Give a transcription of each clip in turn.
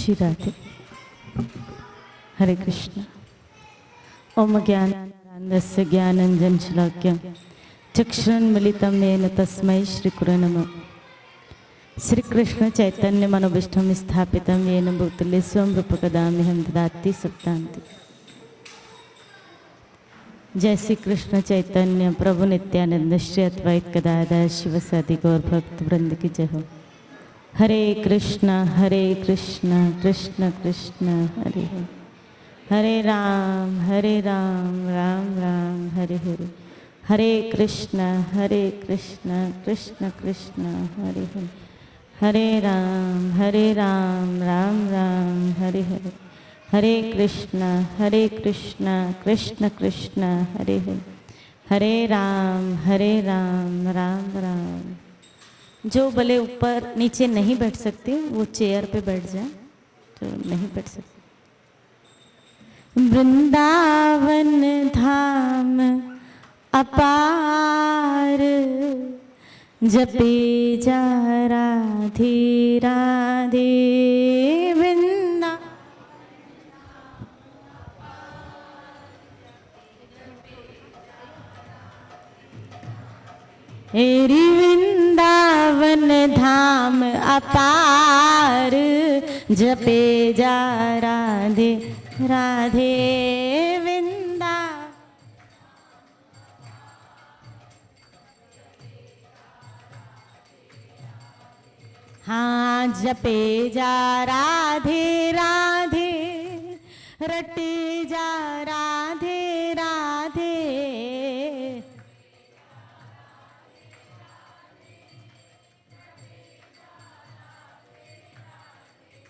श्री राधे। हरे कृष्ण। ओम ज्ञानानन्दस्य ज्ञानाञ्जनशलाकया चक्षुरुन्मीलितं येन तस्मै श्रीगुरवे नमः। श्री कृष्ण चैतन्य मनोभीष्टं स्थापितं येन भूतले स्वयं रूपकदामह्यं ददाति सप्तान्ति। जय श्री कृष्ण चैतन्य प्रभु नित्यानंद श्री अद्वैत गदाधर शिवसादि गौर भक्त वृंद की जय हो। हरे कृष्ण कृष्ण कृष्ण हरे हरे, हरे राम राम राम हरे हरे, हरे कृष्ण कृष्ण कृष्ण हरे हरे, हरे राम राम राम हरे हरे, हरे कृष्ण कृष्ण कृष्ण हरे हरे, हरे राम राम राम। जो भले ऊपर नीचे नहीं बैठ सकते वो चेयर पे बैठ जाए, जो नहीं बैठ सकते। वृंदावन धाम अपार, जपे जा राधे राधे। वृंदा हेरी वृंदावन धाम अपार, जपे जा राधे राधे। वृंदा हाँ जपे जा राधे राधे, रटे जा राधे राधे।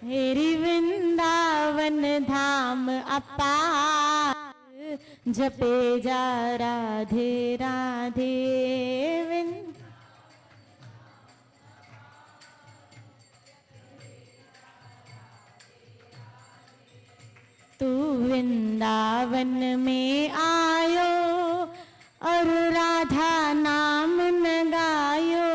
हेरी वृंदावन धाम अपार, जपे जा राधे राधे। तू वृंदावन में आयो और राधा नाम न गायो।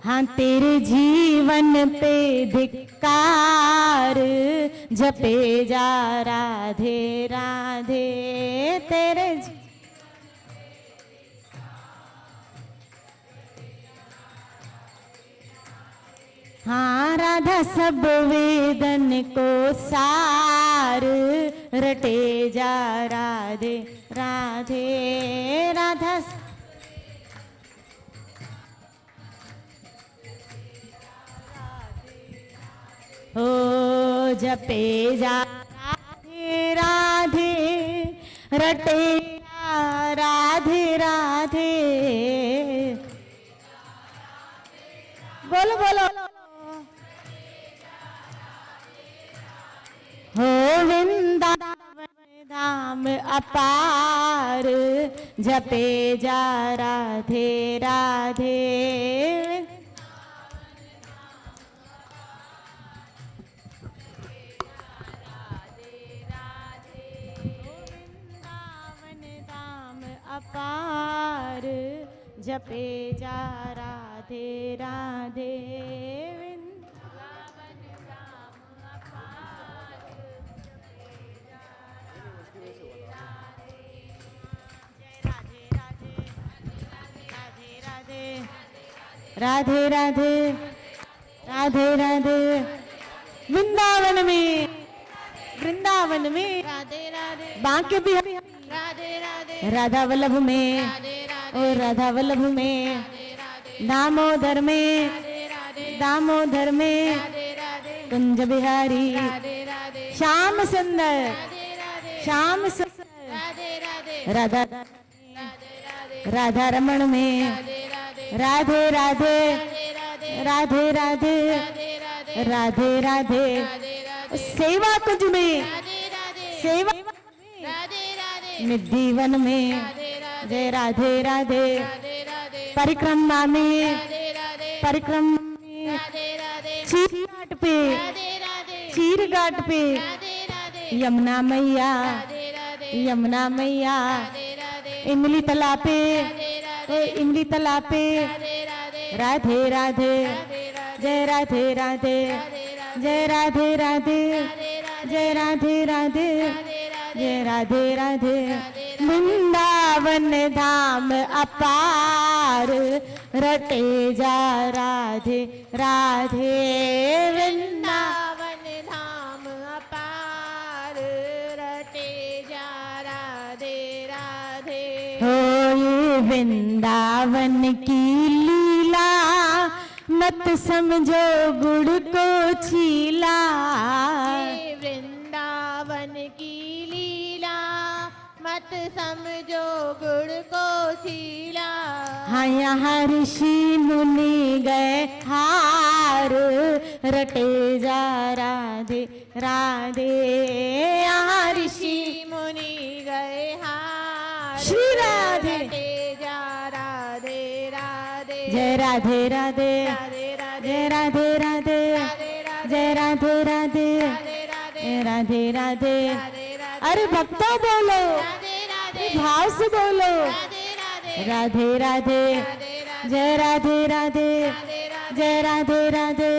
हाँ तेरे जीवन पे धिक्कार, जपे जा राधे राधे। तेरे हाँ राधा सब वेदन को सार, रटे जा राधे राधे। राधा ओ जपे जा राधे राधे, रटे जा राधे राधे। बोलो बोलो। हो वृंदावन धाम अपार, जपे जा राधे राधे। अपार जपे जा राधे राधे। वृंदावन धाम अपार, जपे जा राधे राधे। जय राधे राधे राधे राधे राधे राधे राधे। वृंदावन में राधे राधे, बांके भी राधे राधे। राधा वल्लभ में और राधा वल्लभ में, दामोदर में कुंज बिहारी, श्याम सुंदर राधा राधा रमण में राधे राधे राधे राधे राधे राधे। सेवा कुंज में निधिवन में जय राधे राधे। परिक्रमा में चीर घाट पे यमुना मैया इमली तलापे, इमली तलापे, राधे राधे, जय राधे राधे, जय राधे राधे, जय राधे राधे, जय राधे राधे। वृंदावन धाम अपार रटे जा राधे राधे, वृंदावन धाम अपार रटे जा राधे राधे। हो ये वृंदावन की लीला मत समझो गुड़ को छीला, ये वृंदावन की लीला मत समझो गुड़ को छीला। हाँ यहाँ ऋषि मुनि गए हार रटे जा राधे राधे, यहाँ ऋषि मुनि गए हार श्री राधे, रटे जा राधे राधे। जय राधे राधे, राधे राधे, जय राधे राधे, जय राधे राधे, जय राधे राधे। अरे भक्तों बोलो, भाव से बोलो, राधे राधे, जय राधे राधे, जय राधे राधे,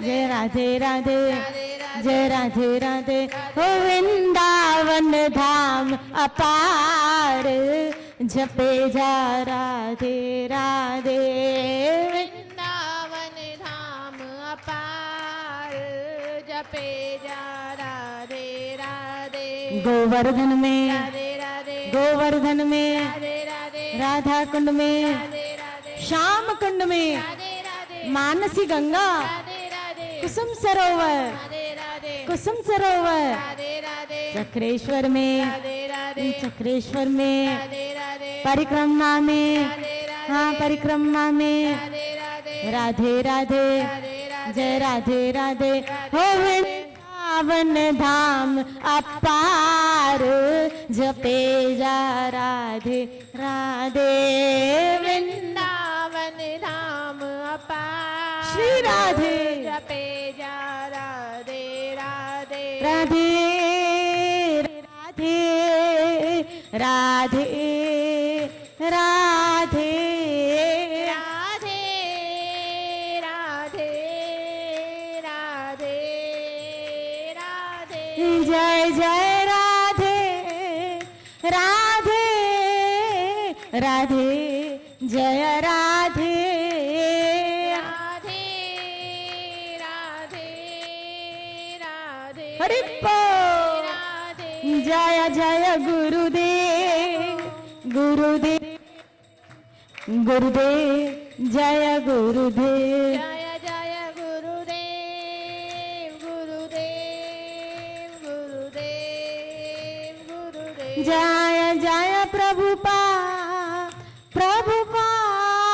जय राधे राधे, जय राधे राधे। हो वृंदावन धाम अपार जपे जा राधे राधे, वृंदावन धाम अपार जपे जा राधे राधे। गोवर्धन में, राधे राधे, गोवर्धन में, राधे राधे, राधा कुंड में, राधे राधे, श्याम कुंड में, राधे राधे, मानसी गंगा, राधे राधे, कुसुम सरोवर, राधे राधे, कुसुम सरोवर, राधे राधे, चक्रेश्वर में, राधे राधे, चक्रेश्वर में, राधे राधे, परिक्रमा में, राधे राधे, हाँ परिक्रमा में, राधे राधे, राधे राधे, जय राधे राधे। हो वृंदावन धाम अपार जपे जा राधे राधे, वृंदावन धाम अपार श्री राधे, जपे जा राधे राधे। राधे राधे, राधे राधे, राधे राधे, राधे राधे, जय जय राधे राधे, राधे जय राधे, राधे राधे, राधे हरि बोल। राधे, जय जय गुरुदेव, गुरुदेव, गुरुदेव, जय गुरुदेव, जय जय गुरुदेव, गुरुदेव, गुरुदेव, गुरुदेव। जय जय प्रभुपाद, प्रभुपाद,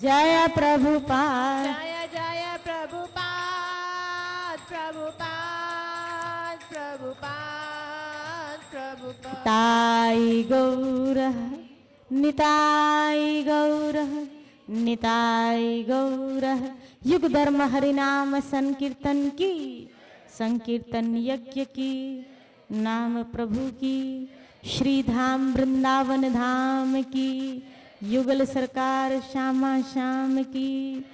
जय प्रभुपाद, जय जय प्रभुपाद, प्रभुपाद, प्रभुपाद, प्रभुपाद। ताई गौर निताई गौर, निताई गौर। युग धर्म हरिनाम संकीर्तन की, संकीर्तन यज्ञ की, नाम प्रभु की, श्री धाम वृंदावन धाम की, युगल सरकार श्यामा श्याम की।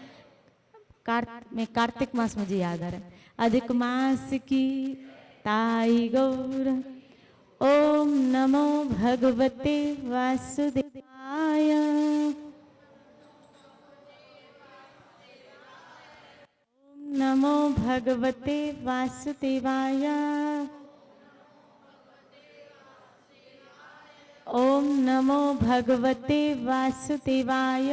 कार्तिक मास मुझे याद आ रहा है, अधिक मास की, ताई गौर। ओम नमो भगवते वासुदेवाय, ओम नमो भगवते वासुदेवाय, ओम नमो भगवते वासुदेवाय।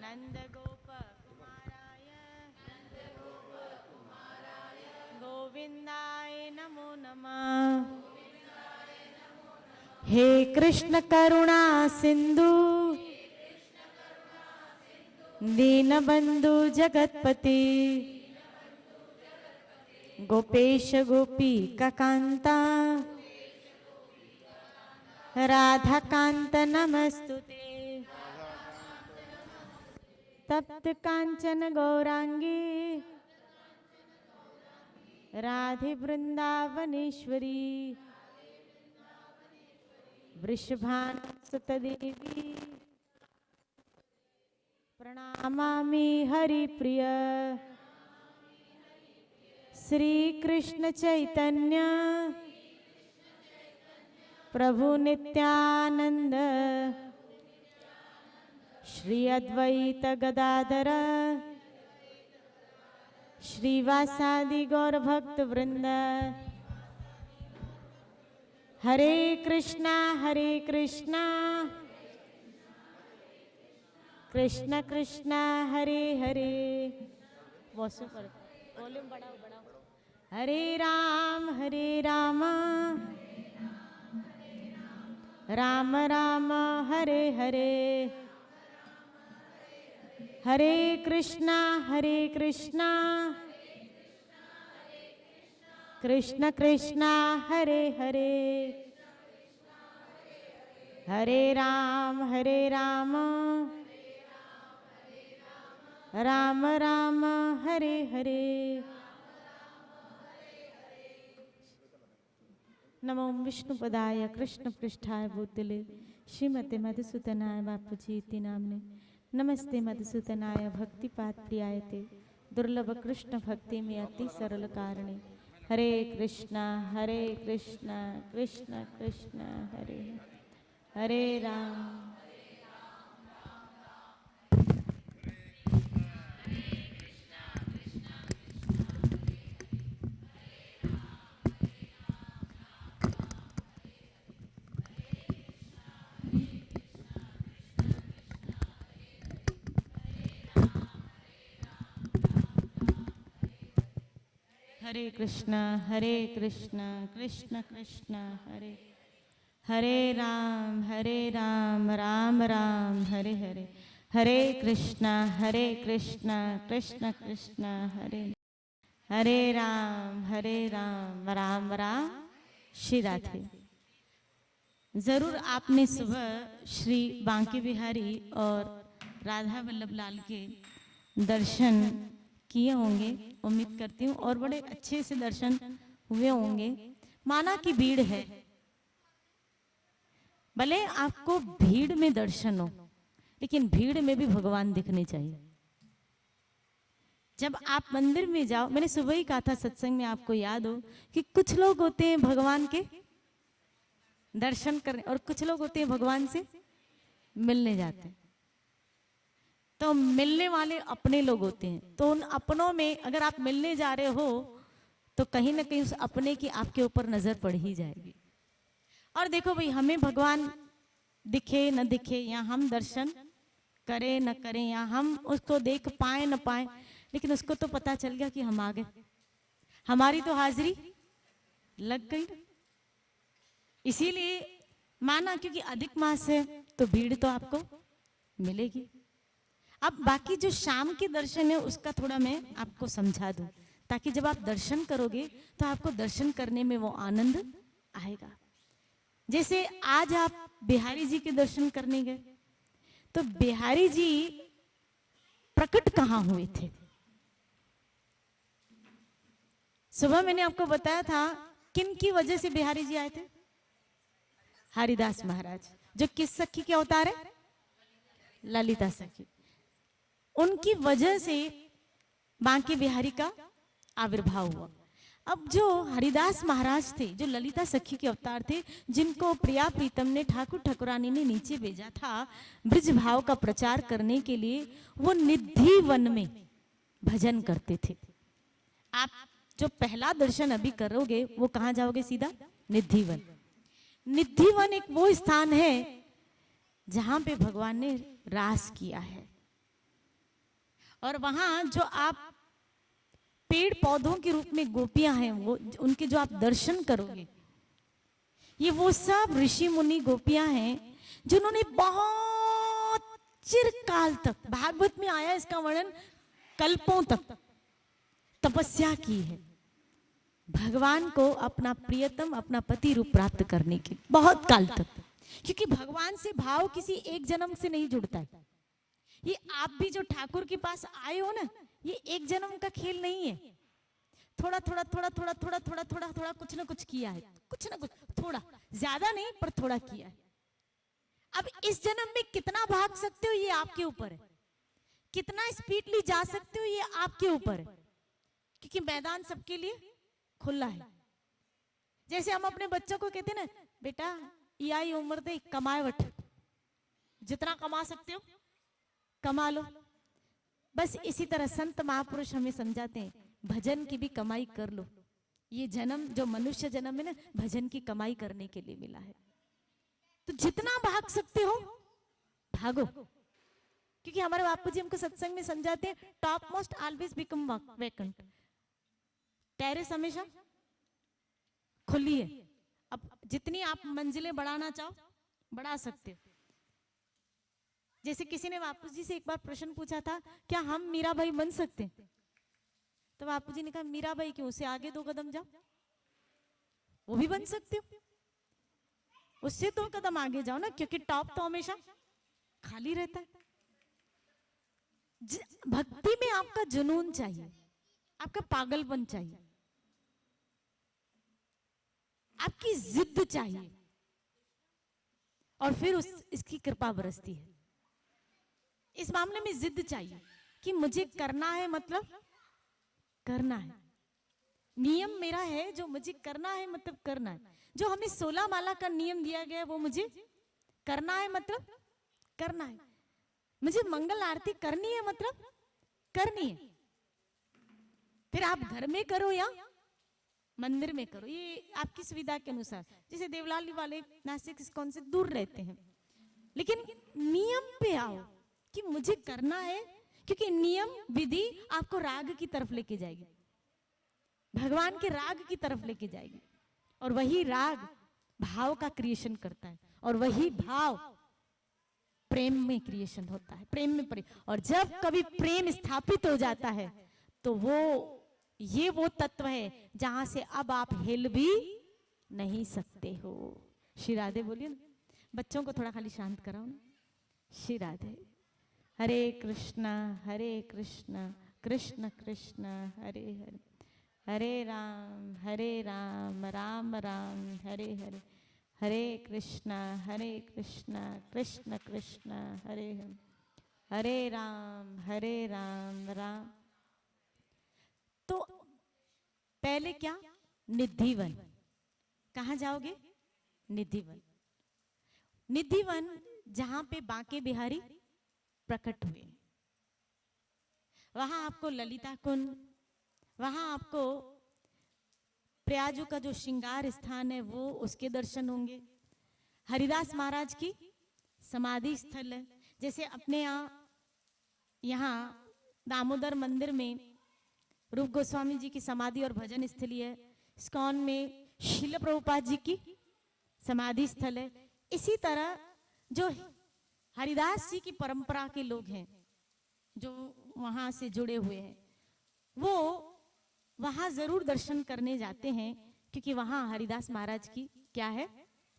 नंद गोप कुमाराय, गोविंदाय नमो नमः। हे कृष्ण करुणा सिंधु, दीनबंधु जगतपति, गोपेश गोपी कांता, राधाकांत नमस्तुते। तप्त कांचन गौरांगी राधे वृंदावनेश्वरी वृषभानुसुत देवी प्रणामामि हरिप्रिय। श्री कृष्ण चैतन्य प्रभु नित्यानंद श्री अद्वैत गदाधर श्रीवासादि गौर भक्त वृंद। हरे कृष्णा कृष्ण कृष्णा हरे हरे। वॉल्यूम बढ़ाओ बढ़ाओ। हरे राम राम राम हरे हरे। हरे कृष्णा कृष्ण कृष्णा हरे हरे। हरे राम राम राम हरे हरे। नमो विष्णुपदाय कृष्ण पृष्ठाय भूतले श्रीमते मधुसूदनाय बापूजी इति नाम्ने। नमस्ते मधुसूदनाय भक्तिपाद प्रियाय ते दुर्लभ कृष्ण भक्ति में अति सरल कारणे। हरे कृष्णा कृष्ण कृष्ण हरे हरे राम। हरे कृष्ण कृष्ण कृष्ण हरे हरे राम राम राम हरे हरे। हरे कृष्ण कृष्ण कृष्ण हरे राम राम राम श्री राधे। जरूर आपने सुबह श्री बांके बिहारी और राधा वल्लभ लाल के दर्शन किए होंगे, उम्मीद करती हूँ, और बड़े अच्छे से दर्शन हुए होंगे। माना कि भीड़ है, भले आपको भीड़ में दर्शन हो, लेकिन भीड़ में भी भगवान दिखने चाहिए। जब आप मंदिर में जाओ, मैंने सुबह ही कहा था सत्संग में, आपको याद हो कि कुछ लोग होते हैं भगवान के दर्शन करने और कुछ लोग होते हैं भगवान से मिलने जाते हैं। तो मिलने वाले अपने लोग होते हैं, तो उन अपनों में अगर आप मिलने जा रहे हो तो कहीं ना कहीं उस अपने की आपके ऊपर नजर पड़ ही जाएगी। और देखो भाई, हमें भगवान दिखे न दिखे या हम दर्शन करें न करें या हम उसको देख पाए न पाए, लेकिन उसको तो पता चल गया कि हम आ गए, हमारी तो हाजिरी लग गई। इसीलिए माना क्योंकि अधिक मास है तो भीड़ तो आपको मिलेगी। अब बाकी जो शाम के दर्शन है उसका थोड़ा मैं आपको समझा दूं, ताकि जब आप दर्शन करोगे तो आपको दर्शन करने में वो आनंद आएगा। जैसे आज आप बिहारी जी के दर्शन करने गए, तो बिहारी जी प्रकट कहाँ हुए थे? सुबह मैंने आपको बताया था किन की वजह से बिहारी जी आए थे। हरिदास महाराज, जो किस सखी के अवतार है? ललिता सखी। उनकी वजह से बांके बिहारी का आविर्भाव हुआ। अब जो हरिदास महाराज थे, जो ललिता सखी के अवतार थे, जिनको प्रिया प्रीतम ने ठाकुर ठाकुरानी ने नीचे भेजा था ब्रज भाव का प्रचार करने के लिए, वो निधि वन में भजन करते थे। आप जो पहला दर्शन अभी करोगे वो कहाँ जाओगे? सीधा निधि वन। निधि वन एक वो स्थान है जहां पे भगवान ने रास किया है, और वहां जो आप पेड़ पौधों के रूप में गोपियां हैं, वो उनके जो आप दर्शन करोगे, ये वो सब ऋषि मुनि गोपियां हैं जिन्होंने बहुत चिरकाल तक, भागवत में आया इसका वर्णन, कल्पों तक तपस्या की है भगवान को अपना प्रियतम, अपना पति रूप प्राप्त करने की, बहुत काल तक। क्योंकि भगवान से भाव किसी एक जन्म से नहीं जुड़ता है। ये आप भी जो ठाकुर के पास आए हो ना, ये एक जन्म का खेल नहीं है। थोड़ा थोड़ा थोड़ा थोड़ा थोड़ा थोड़ा थोड़ा थोड़ा कुछ ना कुछ किया है, कुछ ना कुछ, थोड़ा ज्यादा नहीं पर थोड़ा किया है। अब इस जन्म में कितना भाग सकते हो ये आपके ऊपर है, कितना स्पीडली जा सकते हो ये आपके ऊपर है, क्योंकि मैदान सबके लिए खुला है। जैसे हम अपने बच्चों को कहते हैं ना, बेटा ये आई उम्र दे कमाए वठ, जितना कमा सकते हो कमा लो। बस इसी तरह संत महापुरुष हमें समझाते हैं, भजन की भी कमाई कर लो। ये जन्म जो मनुष्य जन्म है ना, भजन की कमाई करने के लिए मिला है। तो जितना भाग सकते हो भागो, क्योंकि हमारे बापू जी हमको सत्संग में समझाते हैं, top most always become vacant. Terrace हमेशा खुली है। अब जितनी आप मंजिलें बढ़ाना चाहो बढ़ा सकते हो। जैसे किसी ने बापू जी से एक बार प्रश्न पूछा था, क्या हम मीराबाई बन सकते हैं? तो बापू जी ने कहा, मीराबाई क्यों, उससे आगे 2 कदम जाओ, वो भी बन सकते हो। उससे 2 कदम आगे जाओ ना, क्योंकि टॉप तो हमेशा खाली रहता है। भक्ति में आपका जुनून चाहिए, आपका पागलपन चाहिए, आपकी जिद चाहिए, और फिर इसकी कृपा बरसती है। इस मामले में जिद चाहिए कि मुझे करना है, मतलब करना है। नियम मेरा है, जो मुझे करना है मतलब करना है। जो हमें 16 माला का नियम दिया गया है वो मुझे करना है, मतलब करना है। मुझे मंगल आरती करनी है, मतलब करनी है। फिर आप घर में करो या मंदिर में करो, ये आपकी सुविधा के अनुसार। जैसे देवलाली वाले नासिक इस्कॉन से दूर रहते हैं, लेकिन नियम पे आओ कि मुझे करना है, क्योंकि नियम विधि आपको राग की तरफ लेके जाएगी, भगवान के राग की तरफ लेके जाएगी। और वही राग भाव का क्रिएशन करता है, और वही भाव प्रेम में क्रिएशन होता है, प्रेम में प्रेम। और जब कभी प्रेम स्थापित हो जाता है तो वो तत्व है जहां से अब आप हिल भी नहीं सकते हो। श्री राधे बोलिए ना, बच्चों को थोड़ा खाली शांत कराओ ना। श्री राधे। हरे कृष्णा कृष्ण कृष्ण हरे हरे, हरे राम राम राम हरे हरे, हरे कृष्णा कृष्ण कृष्ण हरे हरे, हरे राम राम। तो पहले क्या, निधिवन। कहाँ जाओगे? निधिवन। निधिवन जहां पे बांके बिहारी प्रकट हुए, वहां आपको ललिता कुंड, वहां आपको प्रयाजू का जो श्रृंगार स्थान है वो, उसके दर्शन होंगे। हरिदास महाराज की समाधि स्थल है। जैसे अपने यहाँ दामोदर मंदिर में रूप गोस्वामी जी की समाधि और भजन स्थली है। इस्कॉन में शील प्रभुपाद जी की समाधि स्थल है। इसी तरह जो हरिदास जी की परंपरा के लोग हैं जो वहां से जुड़े हुए हैं, वो वहां जरूर दर्शन करने जाते हैं, क्योंकि वहां हरिदास महाराज की क्या है,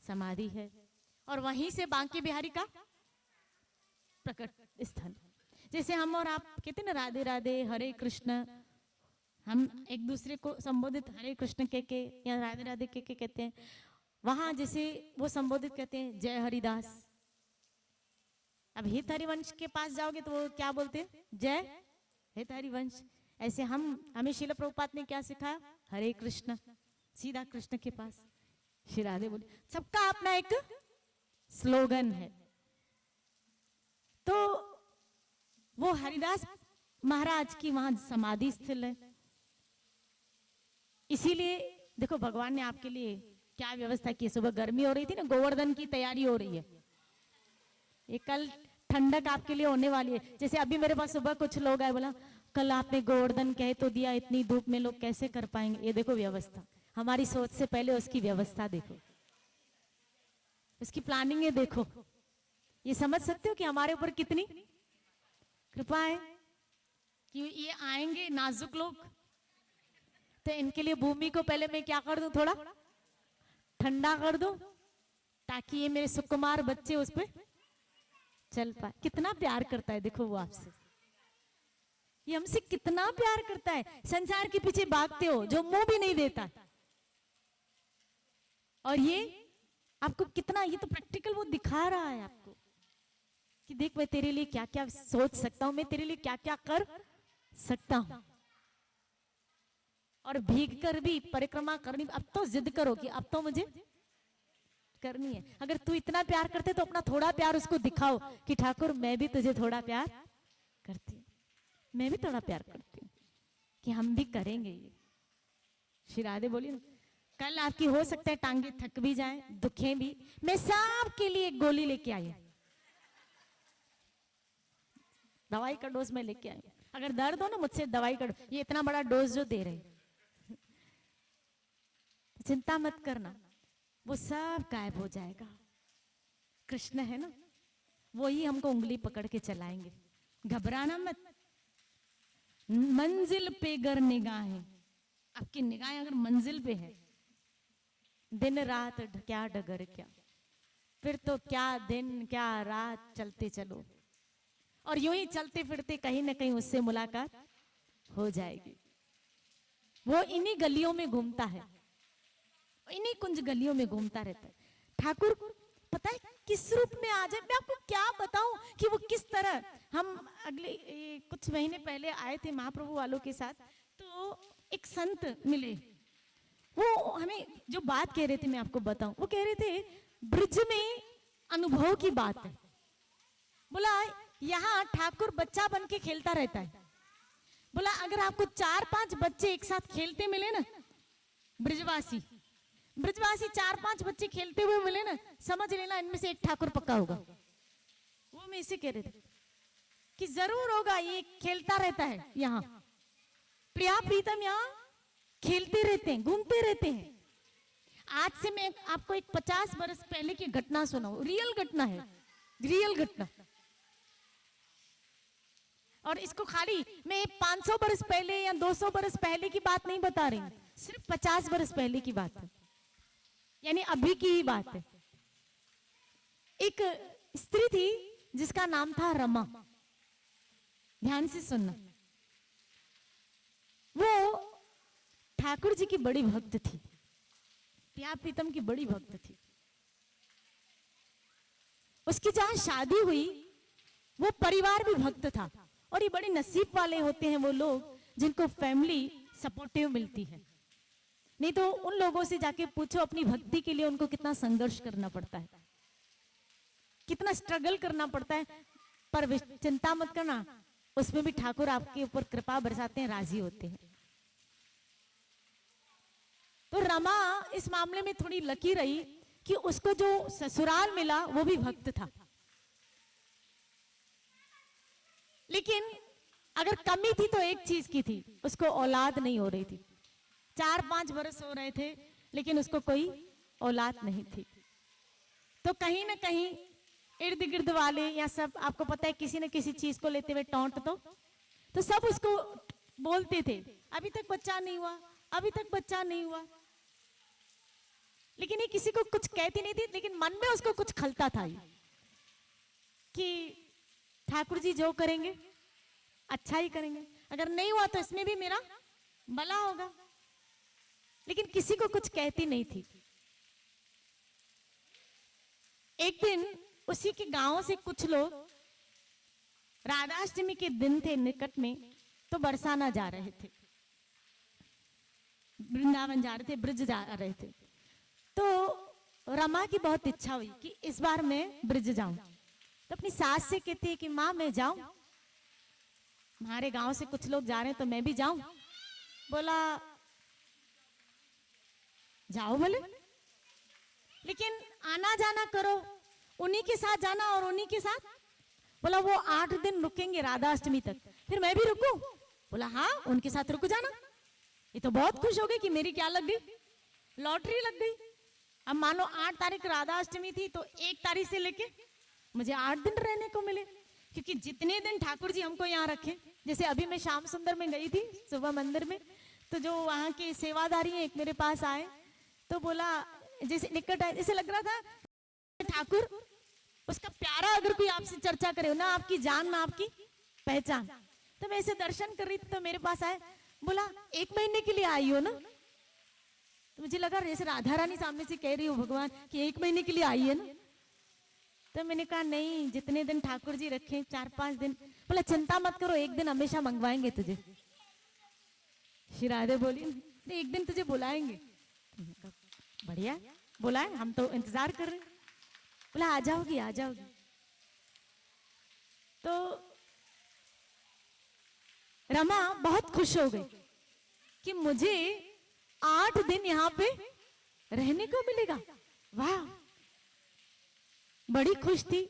समाधि है। और वहीं से बांके बिहारी का प्रकट स्थल। जैसे हम और आप कहते हैं ना, राधे राधे हरे कृष्ण, हम एक दूसरे को संबोधित हरे कृष्ण के या राधे राधे के कहते हैं। वहां जैसे वो संबोधित कहते हैं जय हरिदास। अब हित हरिवंश के पास जाओगे तो वो क्या बोलते हैं, जय हित हरिवंश। ऐसे हमें शील प्रभुपाद ने क्या सिखाया, हरे कृष्ण, सीधा कृष्ण के पास। श्री राधे बोली। सबका अपना एक स्लोगन है। तो वो हरिदास महाराज की वहां समाधि स्थल है। इसीलिए देखो भगवान ने आपके लिए क्या व्यवस्था की। सुबह गर्मी हो रही थी ना, गोवर्धन की तैयारी हो रही है। ये कल ठंडक आपके लिए होने वाली है। जैसे अभी मेरे पास सुबह कुछ लोग आए, बोला कल आपने गोवर्धन कह तो दिया, इतनी धूप में लोग कैसे कर पाएंगे। ये देखो व्यवस्था, हमारी सोच से पहले उसकी व्यवस्था देखो, उसकी प्लानिंग है देखो। ये समझ सकते हो कि हमारे ऊपर कितनी कृपा है कि ये आएंगे नाजुक लोग। तो इनके लिए भूमि को पहले मैं क्या कर दूं, थोड़ा ठंडा कर दूं, ताकि ये मेरे सुकुमार बच्चे उस पे चल पाए। कितना प्यार करता है देखो वो आपसे, ये हमसे कितना प्यार करता है। संसार के पीछे भागते हो जो मुंह भी नहीं देता, और ये आपको कितना, ये तो प्रैक्टिकल वो दिखा रहा है आपको कि देख मैं तेरे लिए क्या क्या सोच सकता हूं, मैं तेरे लिए क्या क्या कर सकता हूं। और भीग कर भी परिक्रमा करनी, अब तो जिद करो कि अब तो मुझे करनी है। अगर तू इतना प्यार करते तो अपना थोड़ा प्यार उसको दिखाओ कि ठाकुर मैं भी तुझे थोड़ा प्यार करती हूँ, मैं भी थोड़ा प्यार करती हूँ, कि हम भी करेंगे ये। श्री राधे बोली ना, कल आपकी हो सकता है टांगे थक भी जाएं, दुखे भी, मैं सबके लिए एक गोली लेके आई हूं, दवाई का डोज मैं लेके आई हूं। अगर दर्द हो ना मुझसे दवाई का, ये इतना बड़ा डोज जो दे रहे, चिंता मत करना, वो सब गायब हो जाएगा। कृष्ण है ना, वो ही हमको उंगली पकड़ के चलाएंगे। घबराना मत, मंजिल पे गर निगाहें, आपकी निगाहें अगर मंजिल पे है, दिन रात क्या डगर क्या, फिर तो क्या दिन क्या रात चलते चलो, और यूं ही चलते फिरते कहीं ना कहीं उससे मुलाकात हो जाएगी। वो इन्हीं गलियों में घूमता है, इन्हीं कुंज गलियों में घूमता रहता है। ठाकुर पता है किस रूप में आ जाए, मैं आपको क्या बताऊं कि वो किस तरह। हम अगले कुछ महीने पहले आए थे महाप्रभु वालों के साथ, तो एक संत मिले, वो हमें जो बात कह रहे थे मैं आपको बताऊं, वो कह रहे थे ब्रिज में अनुभव की बात है। बोला यहाँ ठाकुर बच्चा बन के खेलता रहता है। बोला अगर आपको 4-5 बच्चे एक साथ खेलते मिले ना, ब्रिजवासी 4-5 बच्चे खेलते हुए मिले ना, समझ लेना इनमें से एक ठाकुर पक्का होगा। वो मैं इसे कह रहे थे कि जरूर होगा, ये खेलता रहता है यहाँ, प्रिया प्रीतम यहाँ खेलते रहते हैं, घूमते रहते हैं। आज से मैं आपको एक 50 बरस पहले की घटना सुनाऊं, रियल घटना है, रियल घटना। और इसको खाली मैं 500 बरस पहले या 200 बरस पहले की बात नहीं बता रही, सिर्फ 50 बरस पहले की बात है, यानी अभी की ही बात है। एक स्त्री थी जिसका नाम था रमा, ध्यान से सुनना। वो ठाकुर जी की बड़ी भक्त थी, प्रिया प्रीतम की बड़ी भक्त थी। उसकी जहां शादी हुई वो परिवार भी भक्त था, और ये बड़े नसीब वाले होते हैं वो लोग जिनको फैमिली सपोर्टिव मिलती है। नहीं तो उन लोगों से जाके पूछो अपनी भक्ति के लिए उनको कितना संघर्ष करना पड़ता है, कितना स्ट्रगल करना पड़ता है। पर चिंता मत करना, उसमें भी ठाकुर आपके ऊपर कृपा बरसाते हैं, राजी होते हैं। तो रमा इस मामले में थोड़ी लकी रही कि उसको जो ससुराल मिला वो भी भक्त था। लेकिन अगर कमी थी तो एक चीज की थी, उसको औलाद नहीं हो रही थी। 4-5 बरस हो रहे थे लेकिन उसको कोई औलाद नहीं थी। तो कहीं ना कहीं इर्द गिर्द वाले या सब, आपको पता है किसी न किसी चीज को लेते हुए टोंट तो सब उसको बोलते थे अभी तक बच्चा नहीं हुआ, अभी तक बच्चा नहीं हुआ। लेकिन ये किसी को कुछ कहती नहीं थी, लेकिन मन में उसको कुछ खलता था कि ठाकुर जी जो करेंगे अच्छा ही करेंगे, अगर नहीं हुआ तो इसमें भी मेरा भला होगा। लेकिन किसी को कुछ कहती नहीं थी। एक दिन उसी के गांव से कुछ लोग राधाष्टमी के दिन थे निकट में, तो बरसाना जा रहे थे, वृंदावन जा रहे थे, ब्रिज जा रहे थे। तो रमा की बहुत इच्छा हुई कि इस बार मैं ब्रिज जाऊं। तो अपनी सास से कहती है कि माँ मैं जाऊं, हमारे गांव से कुछ लोग जा रहे हैं तो मैं भी जाऊं। बोला जाओ बोले, लेकिन आना जाना करो, उन्हीं के साथ जाना और उन्हीं के साथ। बोला वो 8 दिन रुकेंगे राधाष्टमी तक, फिर मैं भी रुकूं? बोला हाँ उनके साथ रुक जाना। ये तो बहुत खुश हो गई कि मेरी क्या लग गई, लॉटरी लग गई। अब मानो 8 तारीख राधाष्टमी थी तो 1 तारीख से लेके मुझे 8 दिन रहने को मिले, क्योंकि जितने दिन ठाकुर जी हमको यहाँ रखे। जैसे अभी मैं श्याम सुंदर में गई थी सुबह मंदिर में, तो जो वहाँ के सेवादारी एक मेरे पास आए तो बोला, जैसे निकट आए, जैसे लग रहा था ठाकुर उसका प्यारा अगर कोई आपसे चर्चा करे ना आपकी जान ना आपकी पहचान। तो मैं ऐसे दर्शन कर रही थी तो मेरे पास आए, बोला 1 महीने के लिए आई हो ना? तो मुझे लगा जैसे राधा रानी सामने से कह रही हो भगवान कि 1 महीने के लिए आई है ना। तो मैंने कहा नहीं, जितने दिन ठाकुर जी रखे 4-5 दिन। बोला चिंता मत करो, 1 दिन हमेशा मंगवाएंगे तुझे। श्री राधे बोली नहीं 1 दिन तुझे बुलाएंगे। बढ़िया बुलाए, हम तो इंतजार कर रहे। बोला आ जाओगी आ जाओगी। तो रमा बहुत खुश हो गई कि मुझे 8 दिन यहाँ पे रहने को मिलेगा। वाह, बड़ी खुश थी।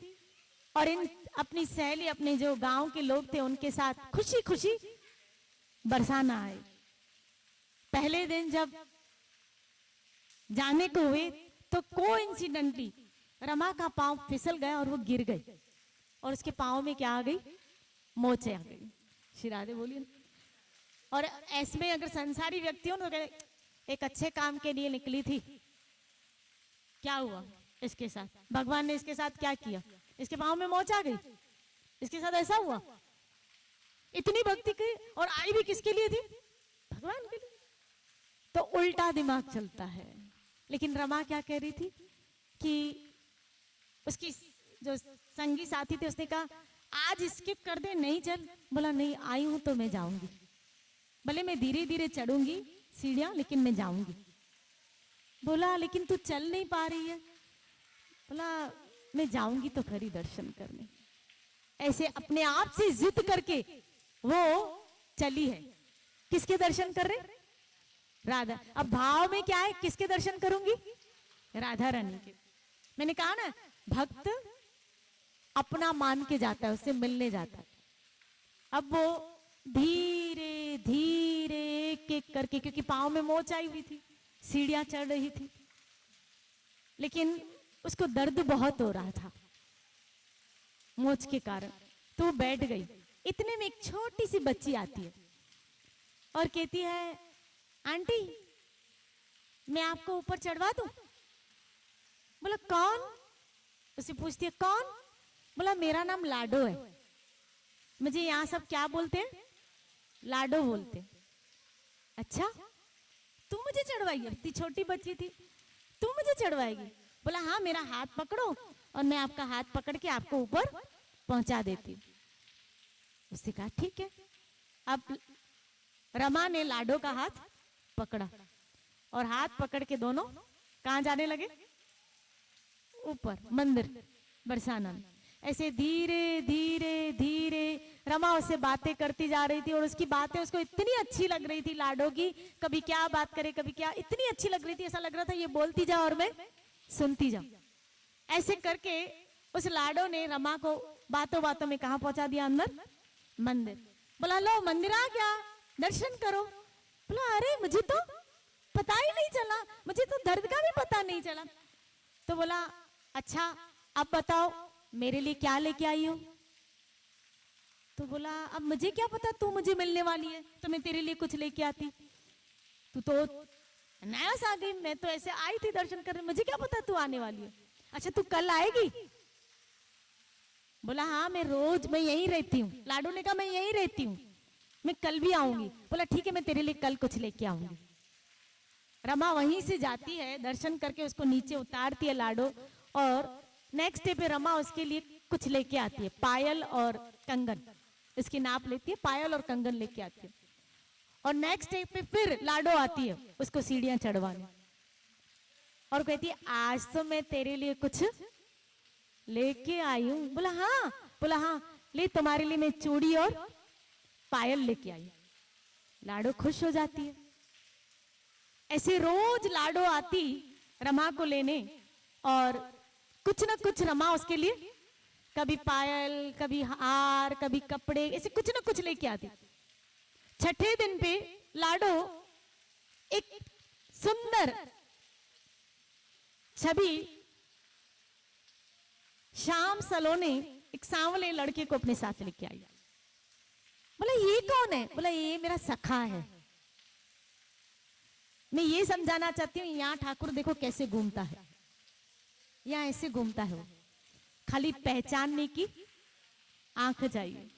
और इन अपनी सहेली अपने जो गांव के लोग थे उनके साथ खुशी खुशी बरसाना आए। पहले दिन जब जाने को हुए तो कोइंसिडेंटली रमा का पांव फिसल गया और वो गिर गई और उसके पांव में क्या आ गई? मोचे आ गई। श्री राधे बोली। और ऐसे में अगर संसारी व्यक्ति हो तो एक अच्छे काम के लिए निकली थी, क्या हुआ इसके साथ? भगवान ने इसके साथ क्या किया? इसके पांव में मोच आ गई, इसके साथ ऐसा हुआ। इतनी भक्ति की और आई भी किसके लिए थी? भगवान के लिए। तो उल्टा दिमाग चलता है। लेकिन रमा क्या कह रही थी कि उसकी जो संगी साथी थे उसने कहा आज स्किप कर दे, नहीं चल। बोला नहीं, आई हूं तो मैं जाऊंगी, भले मैं धीरे धीरे चढ़ूंगी सीढ़ियां लेकिन मैं जाऊंगी। बोला लेकिन तू चल नहीं पा रही है। बोला मैं जाऊंगी तो खरी दर्शन करने। ऐसे अपने आप से जिद करके वो चली है। किसके दर्शन कर रहे? राधा। अब भाव में क्या है, किसके दर्शन करूंगी? राधा रानी के। मैंने कहा ना, भक्त अपना मान के जाता है, उससे मिलने जाता है। अब वो धीरे धीरे एक एक करके, क्योंकि पांव में मोच आई हुई थी, सीढ़ियां चढ़ रही थी, लेकिन उसको दर्द बहुत हो रहा था मोच के कारण, तो वो बैठ गई। इतने में एक छोटी सी बच्ची आती है और कहती है आंटी मैं आपको ऊपर चढ़वा दूं? बोला कौन? उसे पूछती है कौन? बोला मेरा नाम लाडो है, मुझे यहां सब क्या बोलते हैं? लाडो बोलते हैं। अच्छा तू मुझे चढ़वाएगी? इतनी छोटी बच्ची थी, तू मुझे चढ़वाएगी? बोला हाँ, मेरा हाथ पकड़ो और मैं आपका हाथ पकड़ के आपको ऊपर पहुंचा देती हूँ। उसने कहा ठीक है। अब रमा ने लाडो का हाथ पकड़ा और हाथ पकड़ के दोनों कहां जाने लगे? ऊपर मंदिर बरसाना में। ऐसे धीरे धीरे धीरे रमा उससे बातें करती जा रही थी और उसकी बातें उसको इतनी अच्छी लग रही थी लाडो की, कभी क्या बात करे कभी क्या, इतनी अच्छी लग रही थी, ऐसा लग रहा था ये बोलती जा और मैं सुनती जाऊं। ऐसे करके उस लाडो ने रमा को बातों बातों में कहां पहुंचा दिया? अंदर मंदिर। बोला लो मंदिर आ गया, दर्शन करो। बोला अरे मुझे तो पता ही नहीं चला, मुझे तो दर्द का भी पता नहीं चला। तो बोला अच्छा अब बताओ मेरे लिए क्या लेके आई हो? तो बोला अब मुझे क्या पता, तू मुझे मिलने वाली है तो मैं तेरे लिए कुछ लेके आती, तू तो नया सा आ गई, मैं तो ऐसे आई थी दर्शन करने, मुझे क्या पता तू आने वाली है। अच्छा तू कल आएगी? बोला हाँ मैं रोज मैं यहीं रहती हूँ। लाडो ने कहा मैं यहीं रहती हूँ, मैं कल भी आऊंगी। बोला ठीक है मैं तेरे लिए कल कुछ लेके आऊंगी। रमा वहीं से जाती है, दर्शन करके उसको नीचे उतारती है लाडो, और नेक्स्ट डे पे रमा उसके लिए कुछ लेके आती है, पायल और कंगन, इसकी नाप लेती है, पायल और कंगन लेके आती है। और नेक्स्ट डे पे फिर लाडो आती है उसको सीढ़ियां चढ़वाने और कहती है आज तो मैं तेरे लिए कुछ लेके आई हूं। बोला हाँ ले तुम्हारे लिए मैं चूड़ी और पायल लेके आई। लाडो खुश हो जाती है। ऐसे रोज लाडो आती रमा को लेने और कुछ ना कुछ रमा उसके लिए, कभी पायल कभी हार कभी कपड़े, ऐसे कुछ ना कुछ लेके आती। छठे दिन पे लाडो एक सुंदर छवि श्याम सलोने एक सांवले लड़के को अपने साथ लेके आई। बोला ये कौन है? बोला ये मेरा सखा है। मैं ये समझाना चाहती हूँ यहाँ ठाकुर देखो कैसे घूमता है। यहाँ ऐसे घूमता है वो, खाली पहचानने की आंख चाहिए।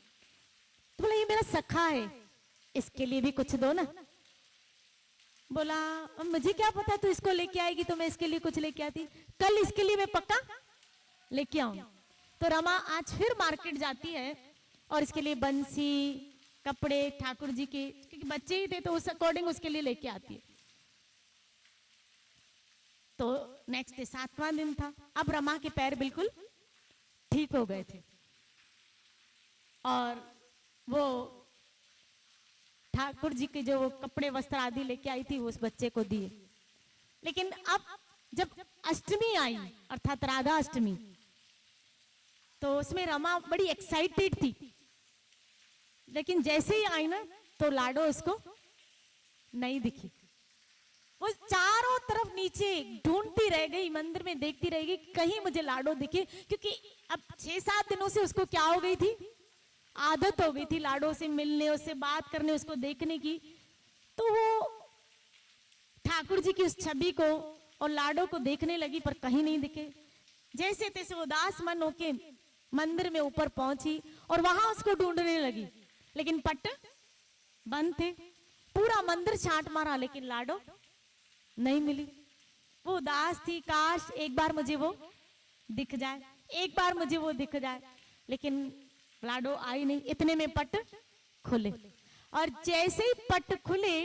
तो बोला ये मेरा सखा है, इसके लिए भी कुछ दो ना। बोला मुझे क्या पता तू इसको लेके आएगी, तो मैं इसके लिए कुछ लेके आती, कल इसके लिए मैं पक्का लेके आऊं। तो रमा आज फिर मार्केट जाती है और इसके लिए बंसी, कपड़े ठाकुर जी के, क्योंकि बच्चे ही थे तो उस अकॉर्डिंग उसके लिए लेके आती है। तो नेक्स्ट डे 7वां दिन था, अब रमा के पैर बिल्कुल ठीक हो गए थे और वो ठाकुर जी के जो कपड़े वस्त्र आदि लेके आई थी वो उस बच्चे को दिए। लेकिन अब जब अष्टमी आई अर्थात राधा अष्टमी, तो उसमें रमा बड़ी एक्साइटेड थी, लेकिन जैसे ही आई ना तो लाडो उसको नहीं दिखी। वो चारों तरफ नीचे ढूंढती रह गई, मंदिर में देखती रह गई कहीं मुझे लाडो दिखे, क्योंकि अब 6-7 दिनों से उसको क्या हो गई थी, आदत हो गई थी लाडो से मिलने, उससे बात करने, उसको देखने की। तो वो ठाकुर जी की उस छवि को और लाडो को देखने लगी, पर कहीं नहीं दिखे। जैसे तैसे उदास मन होके मंदिर में ऊपर पहुंची और वहां उसको ढूंढने लगी, लेकिन पट बंद थे। पूरा मंदिर छांट मारा, लेकिन लाडो नहीं मिली। वो उदास थी, काश एक बार मुझे वो दिख जाए, एक बार मुझे वो दिख जाए, लेकिन लाडो आई नहीं। इतने में पट खुले और जैसे ही पट खुले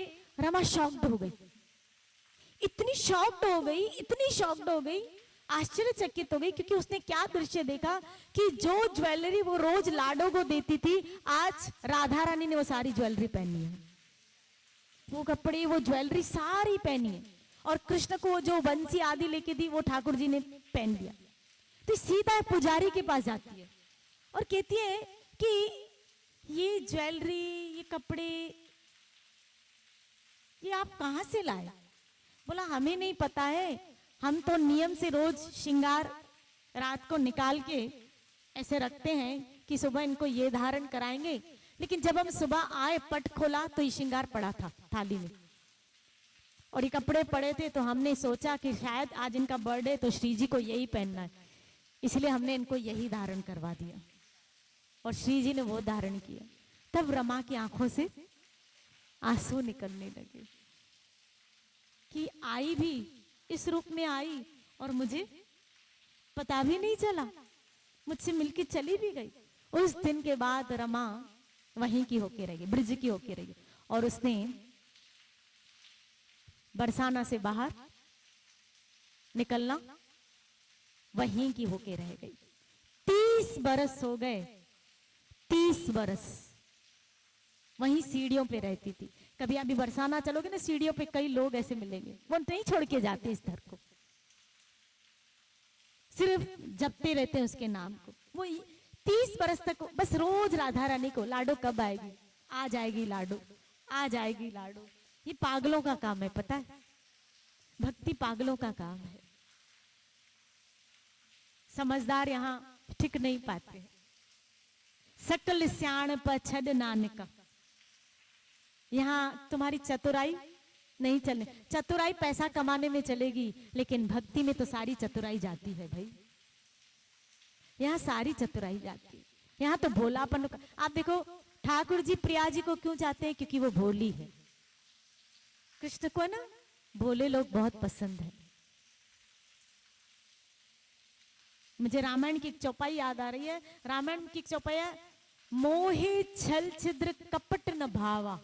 रमा शॉक्ड हो गई, इतनी शॉक्ड हो गई, इतनी शॉक्ड हो गई, आश्चर्यचकित हो गई, क्योंकि उसने क्या दृश्य देखा कि जो ज्वेलरी वो रोज लाडो को देती थी, आज राधा रानी ने वो सारी ज्वेलरी पहनी है। वो कपड़े, वो ज्वेलरी सारी पहनी है, और कृष्ण को जो बंसी आदि लेके दी वो ठाकुर जी ने पहन दिया। तो सीधा पुजारी के पास जाती है और कहती है कि ये ज्वेलरी, ये कपड़े, ये आप कहां से लाए? बोला हमें नहीं पता है, हम तो नियम से रोज श्रृंगार रात को निकाल के ऐसे रखते हैं कि सुबह इनको ये धारण कराएंगे, लेकिन जब हम सुबह आए पट खोला तो ये श्रृंगार पड़ा था थाली में और ये कपड़े पड़े थे, तो हमने सोचा कि शायद आज इनका बर्थडे तो श्री जी को यही पहनना है, इसलिए हमने इनको यही धारण करवा दिया। और श्री जी ने वो धारण किया। तब रमा की आंखों से आंसू निकलने लगे कि आई भी इस रूप में आई और मुझे पता भी नहीं चला, मुझसे मिलके चली भी गई। उस दिन के बाद रमा वहीं की होके रही, ब्रिज की होके रही, और उसने बरसाना से बाहर निकलना वहीं की होके रह गई। 30 बरस हो गए, 30 बरस वहीं सीढ़ियों पे रहती थी। कभी अभी बरसाना चलोगे ना, सीढ़ियों पे कई लोग ऐसे मिलेंगे, वो नहीं छोड़ के जाते इस घर को, सिर्फ जपते रहते हैं उसके नाम को। वो 30 बरस तक बस रोज राधा रानी को, लाडो कब आएगी, आ जाएगी लाडो, आ जाएगी लाडो। ये पागलों का काम है, पता है, भक्ति पागलों का काम है। समझदार यहां ठीक नहीं पाते। सकल स्याण पर छद नानका, यहां तुम्हारी चतुराई नहीं चलने, चतुराई पैसा कमाने में चलेगी, लेकिन भक्ति में तो सारी चतुराई जाती है भाई, यहां सारी चतुराई जाती है। यहां तो भोलापन। आप देखो ठाकुर जी प्रिया जी को क्यों चाहते हैं, क्योंकि वो भोली है। कृष्ण को ना भोले लोग बहुत पसंद है। मुझे रामायण की एक चौपाई याद आ रही है। रामायण की एक चौपाई है, मोहे छल छिद्र कपट न भावा।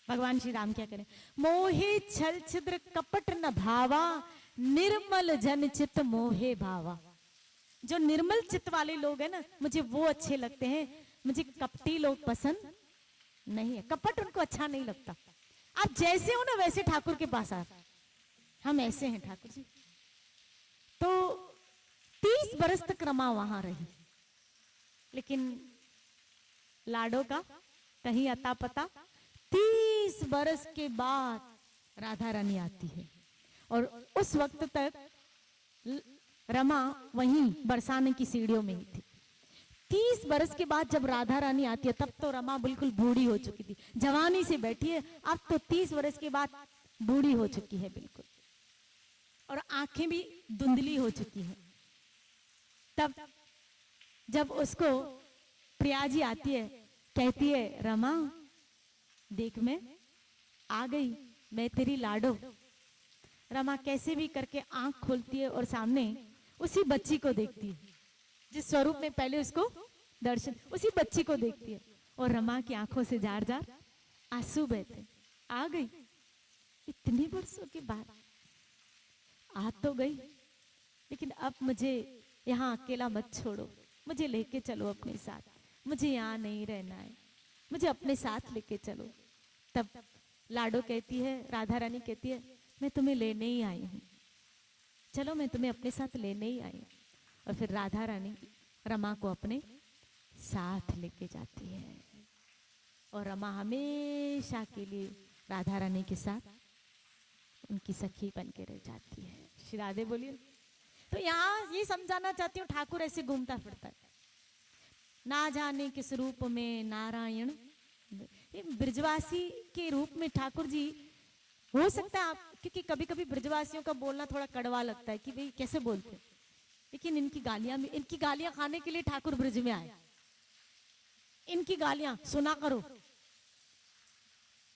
भगवान श्री राम क्या करें, मोहे छल छिद्र कपट न भावा, निर्मल जन चित मोहे भावा। जो निर्मल चित्त वाले लोग हैं ना, मुझे वो अच्छे लगते हैं, मुझे कपटी लोग पसंद नहीं है, कपट उनको अच्छा नहीं लगता। आप जैसे हो ना वैसे ठाकुर के पास आ, हम ऐसे हैं ठाकुर जी। तो 30 बरस तक रमा वहां रही, लेकिन लाडो का कहीं अता पता। 30 बरस के बाद राधा रानी आती है, और उस वक्त तक रमा वहीं बरसाने की सीढ़ियों में ही थी। 30 बरस के बाद जब राधा रानी आती है, तब तो रमा बिल्कुल बूढ़ी हो चुकी थी, जवानी से बैठी है, अब तो 30 बरस के बाद बूढ़ी हो चुकी है बिल्कुल। और आंखें भी धुंधली हो चुकी हैं। तब जब उसको प्रिया जी आती है, कहती है रमा देख मैं आ गई, मैं तेरी लाडो। रमा कैसे भी करके आंख खोलती है और सामने उसी बच्ची को देखती है, जिस स्वरूप में पहले उसको दर्शन, उसी बच्ची को देखती है। और रमा की आंखों से जार जार आंसू बहते। आ गई इतने वर्षों के बाद, आ तो गई, लेकिन अब मुझे यहाँ अकेला मत छोड़ो, मुझे लेके चलो अपने साथ, मुझे यहाँ नहीं रहना है, मुझे अपने साथ लेके चलो। तब लाडो कहती है, राधा रानी कहती है मैं तुम्हें लेने ही आई हूँ, चलो मैं तुम्हें अपने साथ लेने ही आई हूँ। और फिर राधा रानी रमा को अपने साथ लेके जाती है और रमा हमेशा के लिए राधा रानी के साथ उनकी सखी बन के रह जाती है। श्री राधे बोलिए। तो यहाँ ये समझाना चाहती हूँ, ठाकुर ऐसे घूमता फिरता है, ना जाने किस रूप में नारायण, ये ब्रजवासी के रूप में ठाकुर जी हो सकता है आप, क्योंकि कभी कभी ब्रजवासियों का बोलना थोड़ा कड़वा लगता है कि भाई कैसे बोलते हैं, लेकिन इनकी गालियां खाने के लिए ठाकुर ब्रज में आए। इनकी गालियां सुना करो,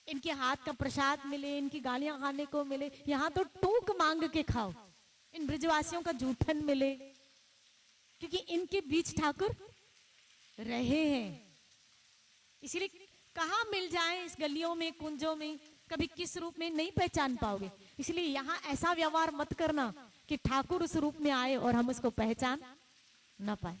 इनके हाथ का प्रसाद मिले, इनकी गालियां खाने को मिले, यहां तो टूक मांग के खाओ, इन ब्रजवासियों का जूठन मिले, क्योंकि इनके बीच ठाकुर रहे हैं। इसलिए कहाँ मिल जाए, इस गलियों में कुंजों में, कभी किस रूप में नहीं पहचान पाओगे। इसलिए यहाँ ऐसा व्यवहार मत करना कि ठाकुर उस रूप में आए और हम उसको पहचान न पाए,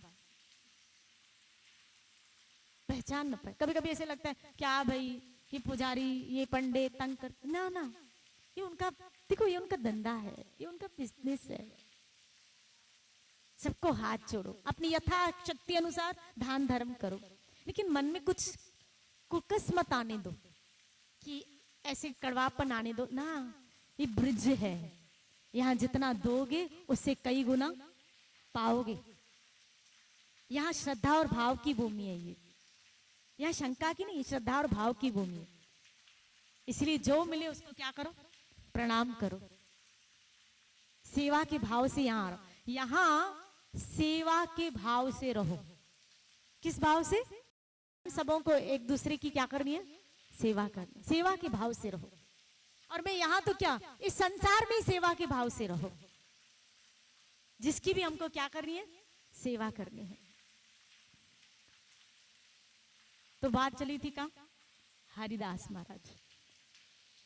पहचान न पाए। कभी कभी ऐसे लगता है क्या भाई ये पुजारी, ये पंडित तंग कर, ना ना, ये उनका, देखो ये उनका धंधा है, ये उनका बिजनेस है। सबको हाथ जोड़ो, अपनी यथाशक्ति अनुसार दान धर्म करो, लेकिन मन में कुछ कुकस मत आने दो कि ऐसे कड़वापन आने दो ना। ये ब्रिज है, यहाँ जितना दोगे उससे कई गुना पाओगे। यहाँ श्रद्धा और भाव की भूमि है, ये यहाँ शंका की नहीं, श्रद्धा और भाव की भूमि है। इसलिए जो मिले उसको क्या करो, प्रणाम करो, सेवा के भाव से यहाँ रहो। यहाँ सेवा के भाव से रहो। किस भाव से? सबों को एक दूसरे की क्या करनी है, सेवा करनी, सेवा के भाव से रहो। और मैं यहां तो क्या, इस संसार में सेवा के भाव से रहो, जिसकी भी हमको क्या करनी है, सेवा करनी है। तो बात चली थी कहां, हरिदास महाराज।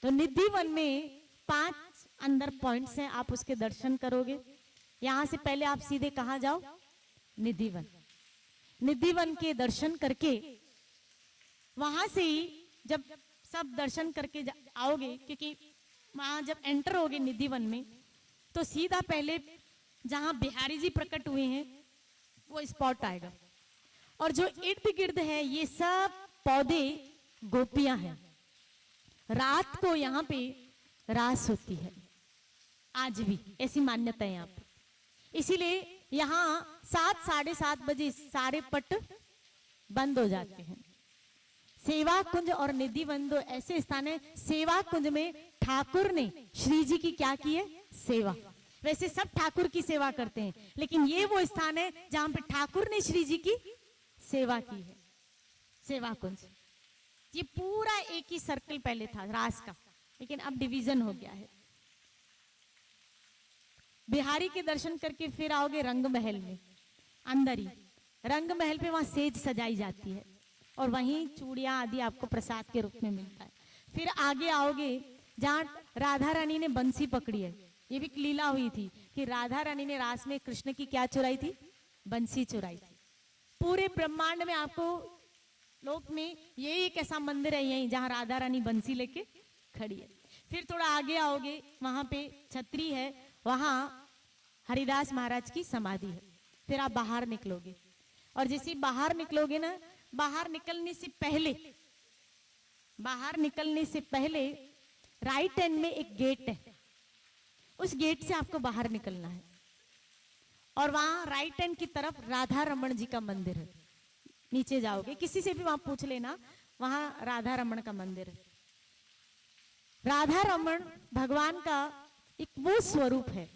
तो निधि वन में 5 अंदर पॉइंट्स हैं, आप उसके दर्शन करोगे। यहां से पहले आप सीधे कहां जाओ, निधि वन। निधि वन के दर्शन करके वहां से ही जब सब दर्शन करके आओगे, क्योंकि वहां जब एंटर होगे निधि वन में, तो सीधा पहले जहां बिहारी जी प्रकट हुए हैं वो स्पॉट आएगा। और जो इर्द गिर्द है ये सब पौधे गोपियां हैं। रात को यहाँ पे रास होती है, आज भी ऐसी मान्यता है यहाँ पे। इसीलिए यहाँ 7 साढ़े 7 बजे सारे पट बंद हो जाते हैं। सेवा कुंज और निधि वन दो ऐसे स्थान है, सेवा कुंज में ठाकुर ने श्री जी की क्या की है, सेवा। वैसे सब ठाकुर की सेवा करते हैं, लेकिन ये वो स्थान है जहां पे ठाकुर ने श्री जी की सेवा की है, सेवा कुंज। ये पूरा एक ही सर्कल पहले था रास का, लेकिन अब डिवीजन हो गया है। बिहारी के दर्शन करके फिर आओगे रंग महल में, अंदर ही रंग महल पे वहां सेज सजाई जाती है और वहीं चूड़ियां आदि आपको प्रसाद के रूप में मिलता है। फिर आगे आओगे जहां राधा रानी ने बंसी पकड़ी है। ये भी लीला हुई थी कि राधा रानी ने रास में कृष्ण की क्या चुराई थी, बंसी चुराई थी। पूरे ब्रह्मांड में आपको लोक में यही एक ऐसा मंदिर है यहीं जहां राधा रानी बंसी लेके खड़ी है। फिर थोड़ा आगे आओगे वहां पे छतरी है, वहां हरिदास महाराज की समाधि है। फिर आप बाहर निकलोगे और जैसे बाहर निकलोगे ना, बाहर निकलने से पहले राइट हैंड में एक गेट है, उस गेट से आपको बाहर निकलना है और वहां राइट हैंड की तरफ राधा रमन जी का मंदिर है। नीचे जाओगे किसी से भी वहां पूछ लेना, वहां राधा रमन का मंदिर है। राधा रमन भगवान का एक वो स्वरूप है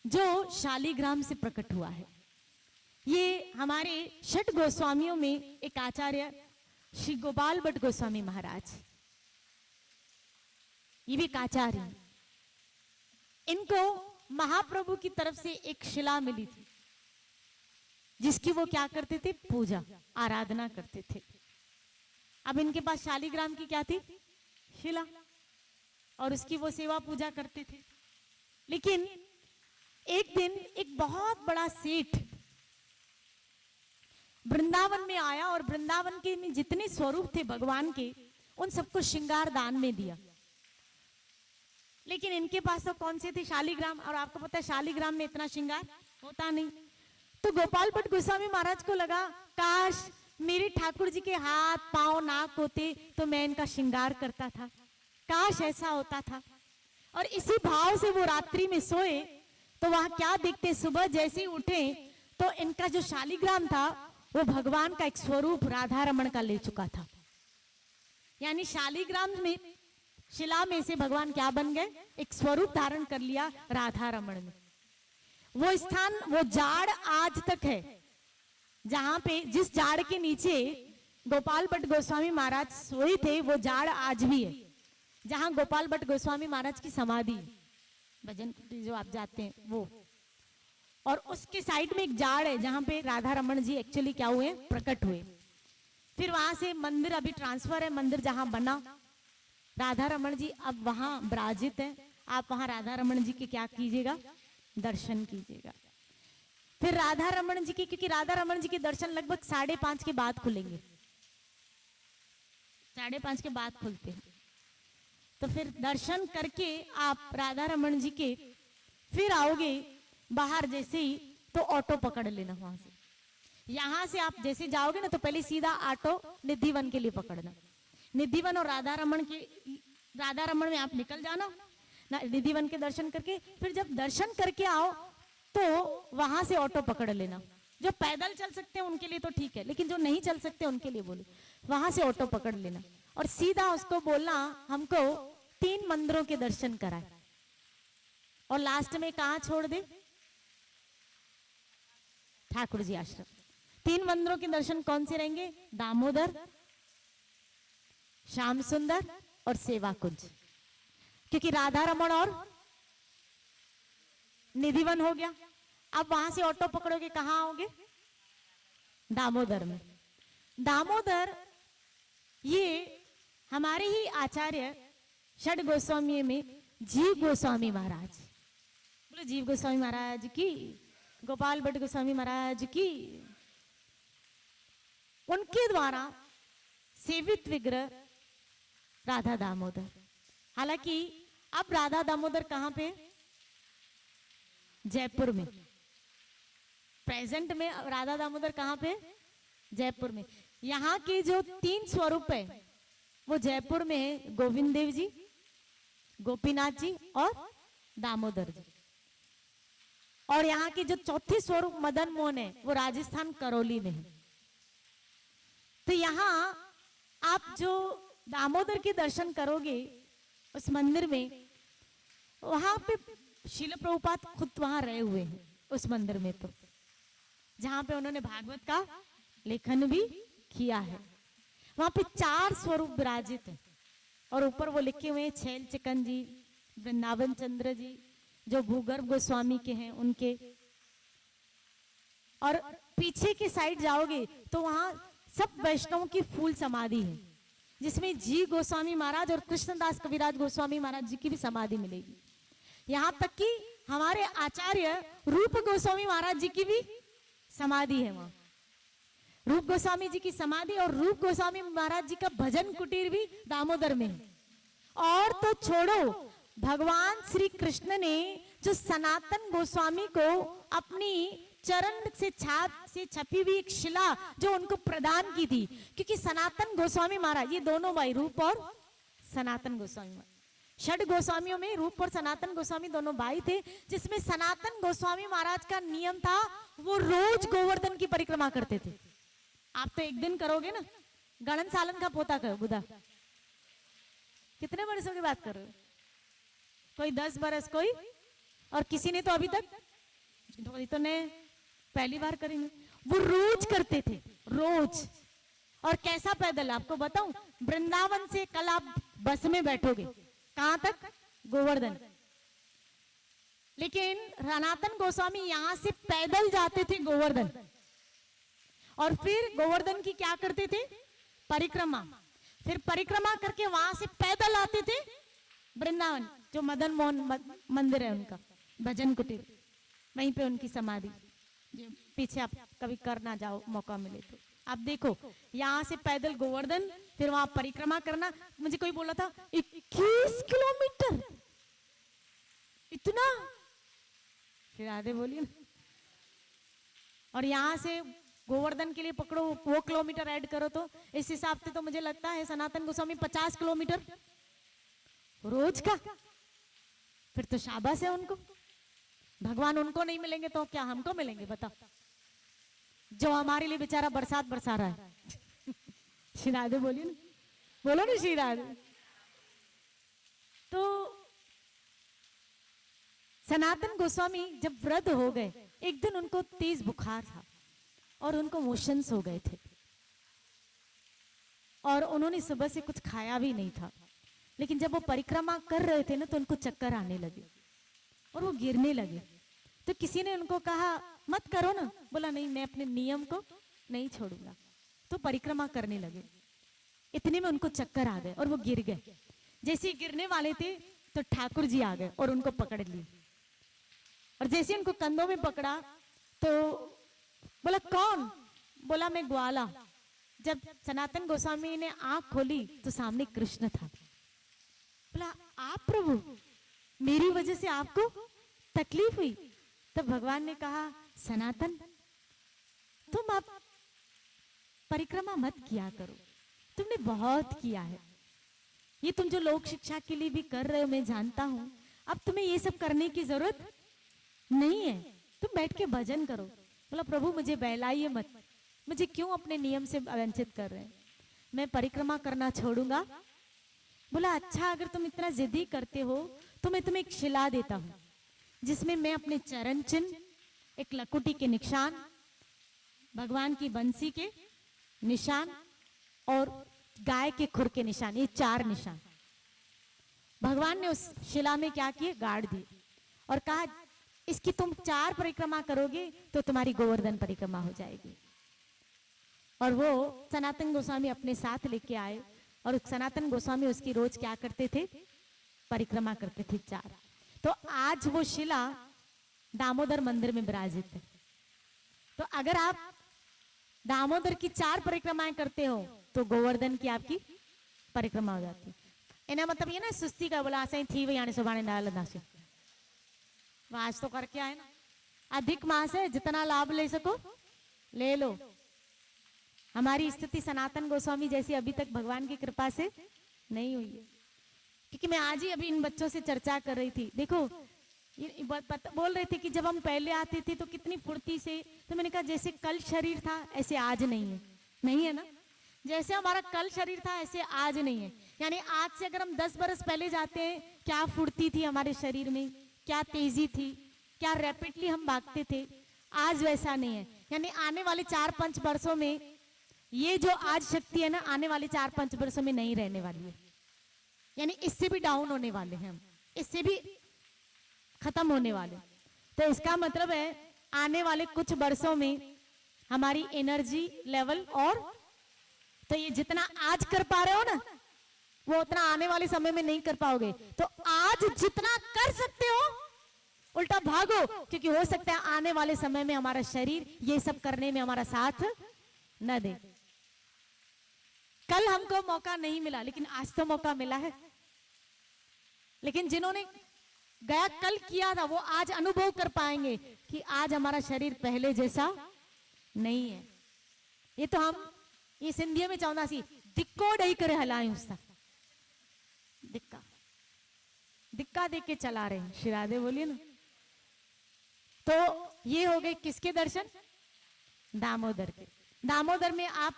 जो शालिग्राम से प्रकट हुआ है। ये हमारे षट गोस्वामियों में एक आचार्य श्री गोपाल भट्ट गोस्वामी महाराज, ये भी एक आचार्य हैं। इनको महाप्रभु की तरफ से एक शिला मिली थी, जिसकी वो क्या करते थे, पूजा आराधना करते थे। अब इनके पास शालिग्राम की क्या थी, शिला, और उसकी वो सेवा पूजा करते थे। लेकिन एक दिन एक बहुत बड़ा सेठ वृंदावन में आया और वृंदावन के में जितने स्वरूप थे भगवान के, उन सबको श्रृंगार दान में दिया। लेकिन इनके पास तो कौन से थे, शालिग्राम, और आपको पता है शालिग्राम में इतना श्रृंगार होता नहीं। तो गोपाल भट्ट गोस्वामी महाराज को लगा, काश मेरे ठाकुर जी के हाथ पांव नाक होते तो मैं इनका श्रृंगार करता था, काश ऐसा होता था। और इसी भाव से वो रात्रि में सोए तो वहां क्या देखते, सुबह जैसे ही उठे तो इनका जो शालिग्राम था वो भगवान का एक स्वरूप राधा रमण का ले चुका था। यानी शालिग्राम में, शिला में से भगवान क्या बन गए, एक स्वरूप धारण कर लिया राधा रमण में। वो स्थान, वो जाड़ आज तक है, जहां पे जिस जाड़ के नीचे गोपाल भट्ट गोस्वामी महाराज सोए थे, वो जाड़ आज भी है, जहां गोपाल भट्ट गोस्वामी महाराज की समाधि है, भजन कुटी जो आप जाते हैं वो। और उसके साइड में एक जाड़ है जहां पे राधा रमण जी एक्चुअली क्या हुए, प्रकट हुए। फिर वहां से मंदिर अभी ट्रांसफर है, मंदिर जहां बना, राधा रमण जी अब वहां विराजित है। आप वहां राधा रमण जी के क्या कीजिएगा, दर्शन कीजिएगा। फिर राधा रमण जी की, क्योंकि राधा रमण जी के दर्शन लगभग 5:30 के बाद खुलेंगे, 5:30 के बाद खुलते हैं। तो फिर दर्शन करके आप राधा रमण जी के फिर आओगे बाहर जैसे ही, तो ऑटो पकड़ लेना वहां से। यहां से आप जैसे जाओगे ना तो पहले सीधा ऑटो निधिवन के लिए पकड़ना। निधिवन और राधा रमण के, राधा रमण में आप निकल जाना, निधिवन के दर्शन करके फिर जब दर्शन करके आओ तो वहां से ऑटो पकड़ लेना। जो पैदल चल सकते हैं उनके लिए तो ठीक है, लेकिन जो नहीं चल सकते उनके लिए बोले, वहां से ऑटो पकड़ लेना और सीधा उसको बोलना हमको 3 मंदिरों के दर्शन कराए, और लास्ट में कहां छोड़ दे, ठाकुर जी आश्रम। 3 मंदिरों के दर्शन कौन से रहेंगे, दामोदर, श्याम सुंदर और सेवा कुंज। क्योंकि राधा रमण और निधिवन हो गया। अब वहां से ऑटो पकड़ोगे, कहां आओगे, दामोदर में। दामोदर ये हमारे ही आचार्य षड गोस्वामी में जीव गोस्वामी महाराज, बोले जीव गोस्वामी महाराज की, गोपाल भट्ट गोस्वामी महाराज की, उनके द्वारा सेवित विग्रह राधा दामोदर। हालांकि अब राधा दामोदर कहां पे, जयपुर में। प्रेजेंट में राधा दामोदर कहां पे, जयपुर में। यहाँ के जो 3 स्वरूप है वो जयपुर में है, गोविंद देव जी, गोपीनाथ जी और दामोदर जी। और यहाँ के जो 4थे स्वरूप मदन मोहन है वो राजस्थान करौली में है। तो यहाँ आप जो दामोदर के दर्शन करोगे उस मंदिर में, वहां पे शील प्रभुपाद खुद वहां रहे हुए हैं उस मंदिर में, तो जहां पे उन्होंने भागवत का लेखन भी किया है। वहां पे 4 स्वरूप विराजित हैं और ऊपर वो लिखे हुए हैं छैल चिकन जी, वृंदावन चंद्र जी, जो भूगर्भ गोस्वामी के हैं उनके। और पीछे के साइड जाओगे तो वहां सब वैष्णवों की फूल समाधि है, जिसमें जी गोस्वामी महाराज और कृष्णदास कविराज गोस्वामी महाराज जी की भी समाधि मिलेगी। यहाँ तक कि हमारे आचार्य रूप गोस्वामी महाराज जी की भी समाधि है वहां। रूप गोस्वामी जी की समाधि और रूप गोस्वामी महाराज जी का भजन कुटीर भी दामोदर में है। और तो छोड़ो, भगवान श्री कृष्ण ने जो सनातन गोस्वामी को अपनी चरण से छाप से छपी हुई एक शिला जो उनको प्रदान की थी, क्योंकि सनातन गोस्वामी महाराज, ये दोनों भाई रूप और सनातन गोस्वामी महाराज, षड गोस्वामियों में रूप और सनातन गोस्वामी दोनों भाई थे, जिसमें सनातन गोस्वामी महाराज का नियम था वो रोज गोवर्धन की परिक्रमा करते थे। आप तो एक दिन करोगे ना, गणन सालन का पोता करो बुधा, कितने वर्षों की बात कर रहे हो, कोई 10 बरस, कोई, और किसी ने तो अभी तक तो ने पहली बार करेंगे, वो रोज करते थे, रोज। और कैसा पैदल, आपको बताऊं, वृंदावन से कल आप बस में बैठोगे कहां तक, गोवर्धन। लेकिन सनातन गोस्वामी यहां से पैदल जाते थे गोवर्धन, और फिर गोवर्धन की क्या करते थे, परिक्रमा। फिर परिक्रमा करके वहां से पैदल आते थे वृंदावन, जो मदन मोहन मंदिर है उनका, भजन कुटीर, वहीं पे उनकी समाधि, जो पीछे आप कभी कर ना जाओ, मौका मिले तो आप देखो। यहां से पैदल गोवर्धन, फिर वहां परिक्रमा करना। मुझे कोई बोला था 21 किलोमीटर, इतना, फिर आधे बोलिए ना। और यहां से गोवर्धन के लिए पकड़ो, वो किलोमीटर ऐड करो, तो इस हिसाब से तो मुझे लगता है सनातन गोस्वामी 50 किलोमीटर रोज का। फिर तो शाबाश है उनको, भगवान उनको नहीं मिलेंगे तो क्या हमको मिलेंगे, बताओ, जो हमारे लिए बेचारा बरसात बरसा रहा है। श्री राधे बोलिए ना, बोलो ना श्री राधे। तो सनातन गोस्वामी जब वृद्ध हो गए, एक दिन उनको तेज बुखार था और उनको मोशंस हो गए थे, और उन्होंने सुबह से कुछ खाया भी नहीं था। लेकिन जब वो परिक्रमा कर रहे थे ना, तो उनको चक्कर आने लगे और वो गिरने लगे। तो किसी ने उनको कहा मत करो ना, बोला नहीं, मैं अपने नियम को नहीं छोड़ूंगा। तो परिक्रमा करने लगे, इतने में उनको चक्कर आ गए और वो गिर गए। जैसे ही गिरने वाले थे तो ठाकुर जी आ गए और उनको पकड़ लिए, और जैसे उनको कंधों में पकड़ा तो बोला कौन, बोला मैं ग्वाला। जब सनातन गोस्वामी ने आंख खोली तो सामने कृष्ण था। बोला आप प्रभु, मेरी वजह से आपको तकलीफ हुई? तब भगवान ने कहा सनातन, तुम अब परिक्रमा मत किया करो, तुमने बहुत किया है। ये तुम जो लोक शिक्षा के लिए भी कर रहे हो, मैं जानता हूं, अब तुम्हें ये सब करने की जरूरत नहीं है, तुम बैठ के भजन करो। बोला प्रभु मुझे बहलाइए मत, मुझे क्यों अपने नियम से वंचित कर रहे हैं, मैं परिक्रमा करना छोड़ूंगा। बोला अच्छा, अगर तुम इतना जिद्दी करते हो तो मैं तुम्हें एक शिला देता हूं, जिसमें मैं अपने चरण चिन्ह, एक लकुटी के निशान, भगवान की बंसी के निशान और गाय के खुर के निशान, ये 4 निशान भगवान ने उस शिला में क्या किए, गाड़ दिए, और कहा इसकी तुम 4 परिक्रमा करोगे तो तुम्हारी गोवर्धन परिक्रमा हो जाएगी। और वो सनातन गोस्वामी अपने साथ लेके आए, और सनातन गोस्वामी उसकी रोज क्या करते थे, परिक्रमा करते थे 4। तो आज वो शिला दामोदर मंदिर में विराजित है। तो अगर आप दामोदर की 4 परिक्रमाएं करते हो तो गोवर्धन की आपकी परिक्रमा हो जाती है। इन्हें मतलब ये ना सुस्ती का, बोला सही थी वही आने सुबह डालना से, आज तो करके आए ना, अधिक मास है, जितना लाभ ले सको ले लो। हमारी स्थिति सनातन गोस्वामी जैसी अभी तक भगवान की कृपा से नहीं हुई है। क्योंकि मैं आज ही अभी इन बच्चों से चर्चा कर रही थी, देखो ये बोल रहे थे कि जब हम पहले आते थे तो कितनी फुर्ती से, तो मैंने कहा जैसे कल शरीर था ऐसे आज नहीं है, नहीं है ना, जैसे हमारा कल शरीर था ऐसे आज नहीं है। यानी आज से अगर हम 10 बरस पहले जाते हैं, क्या फुर्ती थी हमारे शरीर में, क्या तेजी थी, क्या रैपिडली हम भागते थे, आज वैसा नहीं है। यानी आने वाले 4-5 वर्षों में ये जो आज शक्ति है ना, आने वाले 4-5 वर्षों में नहीं रहने वाली है। यानी इससे भी डाउन होने वाले हैं हम, इससे भी खत्म होने वाले। तो इसका मतलब है आने वाले कुछ वर्षों में हमारी एनर्जी लेवल, और तो ये जितना आज कर पा रहे हो ना, वो उतना आने वाले समय में नहीं कर पाओगे। तो आज जितना कर सकते हो उल्टा भागो, क्योंकि हो सकता है आने वाले समय में हमारा शरीर ये सब करने में हमारा साथ न दे। कल हमको मौका नहीं मिला, लेकिन आज तो मौका मिला है। लेकिन जिन्होंने गया कल किया था, वो आज अनुभव कर पाएंगे कि आज हमारा शरीर पहले जैसा नहीं है। ये तो हम ये सिंधिया में चाहता सी दिक्को डई करे हलाए, उसका दिक्का दिक्का दे के चला रहे हैं। श्री राधे बोलिए ना। तो ये हो गए किसके दर्शन, दामोदर के। दामोदर में आप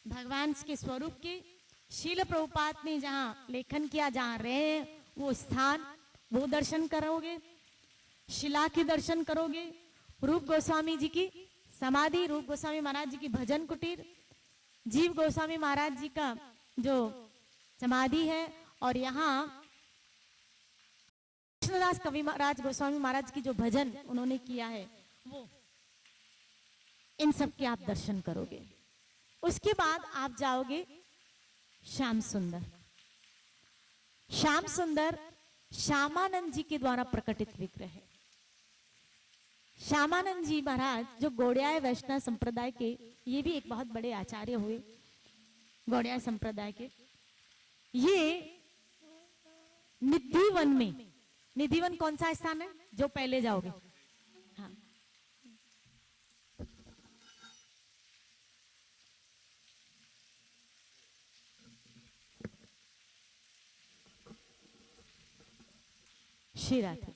भगवान के स्वरूप के, शील प्रभुपाद ने जहां लेखन किया, जहां रहे वो स्थान, वो दर्शन करोगे, शिला के दर्शन करोगे, रूप गोस्वामी जी की समाधि, रूप गोस्वामी महाराज जी की भजन कुटीर, जीव गोस्वामी महाराज जी का जो समाधि है, और यहाँ कृष्णदास कवि महाराज गोस्वामी महाराज की जो भजन उन्होंने किया है, वो इन सब के आप दर्शन करोगे। उसके बाद आप जाओगे श्याम सुंदर। श्याम सुंदर श्यामानंद जी के द्वारा प्रकटित विग्रह है। श्यामानंद जी महाराज जो गौड़ियाय वैष्णव संप्रदाय के, ये भी एक बहुत बड़े आचार्य हुए गौड़ियाय संप्रदाय के। ये निधिवन में, निधिवन कौन सा स्थान है जो पहले जाओगे? हाँ, श्री राधे।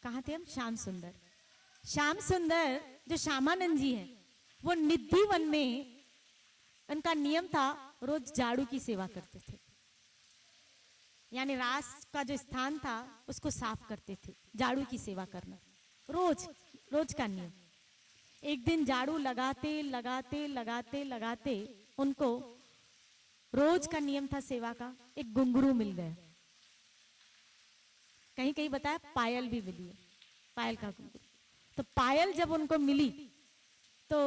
कहाँ थे हम? श्याम सुंदर। श्याम सुंदर जो श्यामानंद जी हैं, वो निधिवन में उनका नियम था, रोज झाड़ू की सेवा करते थे। यानी रास का जो स्थान था उसको साफ करते थे, झाड़ू की सेवा करना रोज रोज का नियम। एक दिन झाड़ू लगाते लगाते लगाते लगाते उनको रोज का नियम था सेवा का, एक घुंघरू मिल गया। कहीं कहीं बताया पायल भी मिली है, पायल का घुंघरू। तो पायल जब उनको मिली तो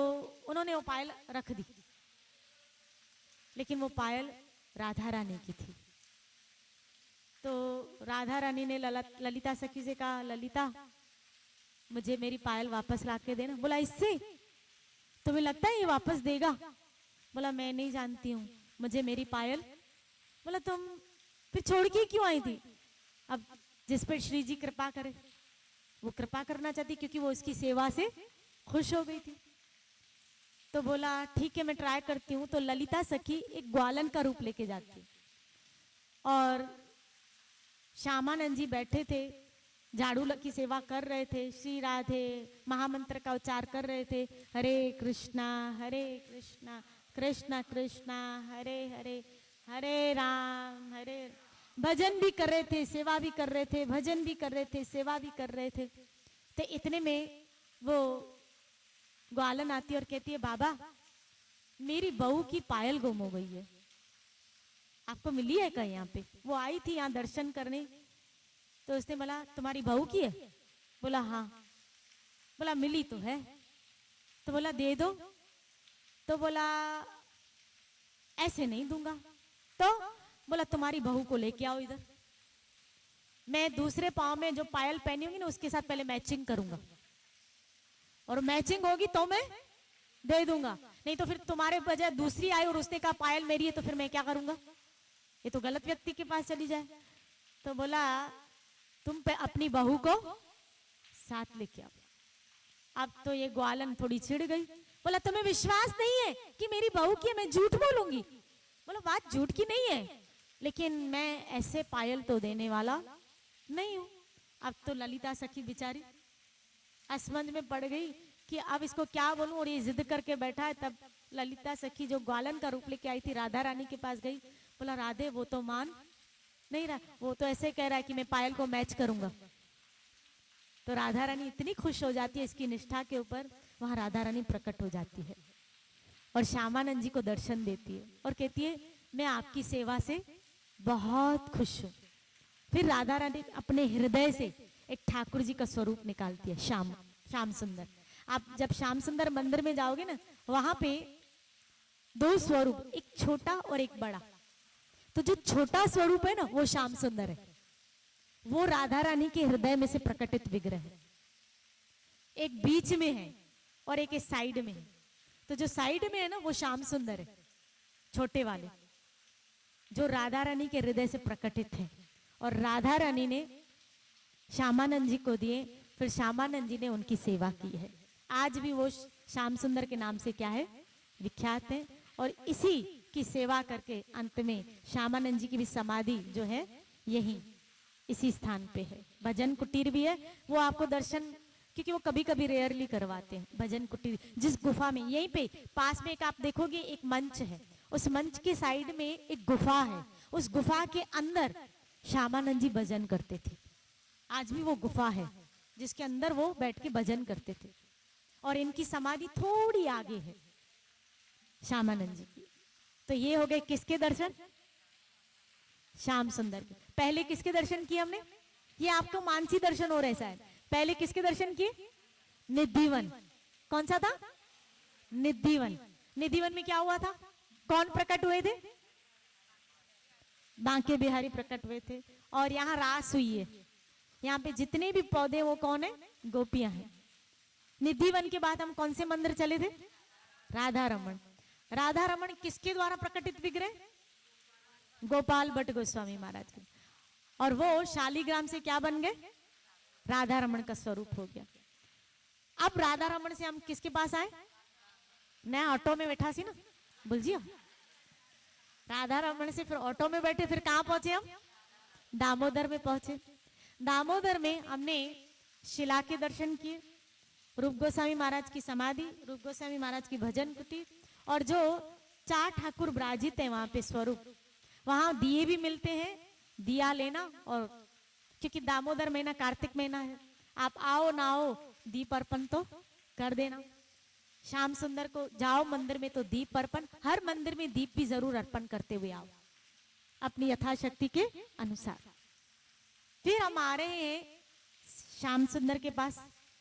उन्होंने वो पायल रख दी, लेकिन वो पायल राधा रानी की थी। तो राधा रानी ने ललिता सखी से कहा, ललिता मुझे मेरी पायल वापस ला के देना। बोला इससे तुम्हें लगता है ये वापस देगा? बोला मैं नहीं जानती हूँ, मुझे मेरी पायल। बोला तुम फिर छोड़ के क्यों आई थी? अब जिस पर श्री जी कृपा करे, वो कृपा करना चाहती क्योंकि वो उसकी सेवा से खुश हो गई थी। तो बोला ठीक है मैं ट्राई करती हूँ। तो ललिता सखी एक ग्वालन का रूप लेके जाती, और श्यामानंद जी बैठे थे, झाड़ू की सेवा कर रहे थे, श्री राधे महामंत्र का उच्चार कर रहे थे, हरे कृष्णा कृष्ण कृष्णा हरे हरे, हरे राम हरे। भजन भी कर रहे थे, सेवा भी कर रहे थे, भजन भी कर रहे थे, सेवा भी कर रहे थे। तो इतने में वो ग्वालन आती और कहती है, बाबा मेरी बहू की पायल गुम हो गई है, आपको मिली है क्या? यहाँ पे वो आई थी यहाँ दर्शन करने। तो उसने बोला तुम्हारी बहू की है? बोला हाँ। बोला मिली तो है। तो बोला दे दो। तो बोला ऐसे नहीं दूंगा। तो बोला तुम्हारी बहू को लेके आओ इधर, मैं दूसरे पाँव में जो पायल पहनी होगी ना उसके साथ पहले मैचिंग करूंगा, और मैचिंग होगी तो मैं दे दूंगा, नहीं तो फिर तुम्हारे बजाय दूसरी आई और उसने कहा पायल मेरी है, तो फिर मैं क्या करूंगा? ये तो गलत व्यक्ति के पास चली जाए। तो बोला तुम पे अपनी बहू को साथ लेके आओ। अब तो ये ग्वालन थोड़ी चिढ़ गई। बोला तुम्हें विश्वास नहीं है कि मेरी बहू की है, मैं झूठ बोलूंगी? बोला बात झूठ की नहीं है, लेकिन मैं ऐसे पायल तो देने वाला नहीं हूं। अब तो ललिता सखी बेचारी असमंज में पड़ गई कि अब इसको क्या बोलूं, और ये जिद करके बैठा है। तब ललिता सखी जो ग्वालन का रूप लेके आई थी राधा रानी के पास गई। बोला राधे वो तो मान नहीं रहा, वो तो ऐसे कह रहा है कि मैं पायल को मैच करूंगा। तो राधा रानी इतनी खुश हो जाती है इसकी निष्ठा के ऊपर, वहां राधा रानी प्रकट हो जाती है और श्यामानंद जी को दर्शन देती है और कहती है मैं आपकी सेवा से बहुत खुश हूं। फिर राधा रानी अपने हृदय से एक ठाकुर जी का स्वरूप निकालती है, श्याम सुंदर। आप जब श्याम सुंदर मंदिर में जाओगे ना, वहां पे दो स्वरूप, एक छोटा और एक बड़ा। तो जो छोटा स्वरूप है ना वो श्याम सुंदर है, वो राधा रानी के हृदय में से प्रकटित विग्रह है। एक बीच में है और एक साइड में है। तो जो साइड में है ना वो श्याम सुंदर है, छोटे वाले, जो राधा रानी के हृदय से प्रकटित है। और राधा रानी ने श्यामानंद जी को दिए, फिर श्यामानंद जी ने उनकी सेवा की है। आज भी वो श्याम सुंदर के नाम से क्या है, विख्यात है। और इसी की सेवा करके अंत में श्यामानंद जी की भी समाधि जो है यही इसी स्थान पे है। भजन कुटीर भी है, वो आपको दर्शन, क्योंकि वो कभी कभी रेयरली करवाते हैं भजन कुटीर। जिस गुफा में, यहीं पे पास में एक आप देखोगे एक मंच है, उस मंच के साइड में एक गुफा है। उस गुफा के अंदर श्यामानंद जी भजन करते थे। आज भी वो गुफा है जिसके अंदर वो बैठ के भजन करते थे, और इनकी समाधि थोड़ी आगे है श्यामानंद जी की। तो ये हो गए किसके दर्शन? श्याम सुंदर के। पहले किसके दर्शन किए हमने? ये आपको मानसी दर्शन हो रहा है। पहले किसके दर्शन किए? निधिवन। कौन सा था? निधिवन। निधिवन में क्या हुआ था? कौन प्रकट हुए थे? बांके बिहारी प्रकट हुए थे। और यहाँ रास हुई है। यहाँ पे जितने भी पौधे वो कौन है? गोपियां हैं। निधिवन के बाद हम कौन से मंदिर चले थे? राधा रमन। राधा रमन किसके द्वारा प्रकटित विग्रह? गोपाल भट्ट गोस्वामी महाराज के। और वो शालीग्राम से क्या बन गए? राधा रमन का स्वरूप हो गया। अब राधा रमन से हम किसके पास आए? नया ऑटो में बैठा सी ना, बोलिए। राधा रमन से फिर ऑटो में बैठे, फिर कहां पहुंचे हम? दामोदर में पहुंचे। दामोदर में हमने शिला के दर्शन किए, रूप गोस्वामी महाराज की समाधि, रूप गोस्वामी महाराज की भजन कुटी, और जो 4 ठाकुर विराजित है वहां पे स्वरूप, वहां दिए भी मिलते हैं, दिया लेना। और क्योंकि दामोदर महीना कार्तिक महीना है, आप आओ ना आओ दीप अर्पण तो कर देना। श्याम सुंदर को जाओ मंदिर में तो दीप अर्पण, हर मंदिर में दीप भी जरूर अर्पण करते हुए आओ अपनी यथाशक्ति के अनुसार। फिर हम आ रहे हैं श्याम सुंदर के पास,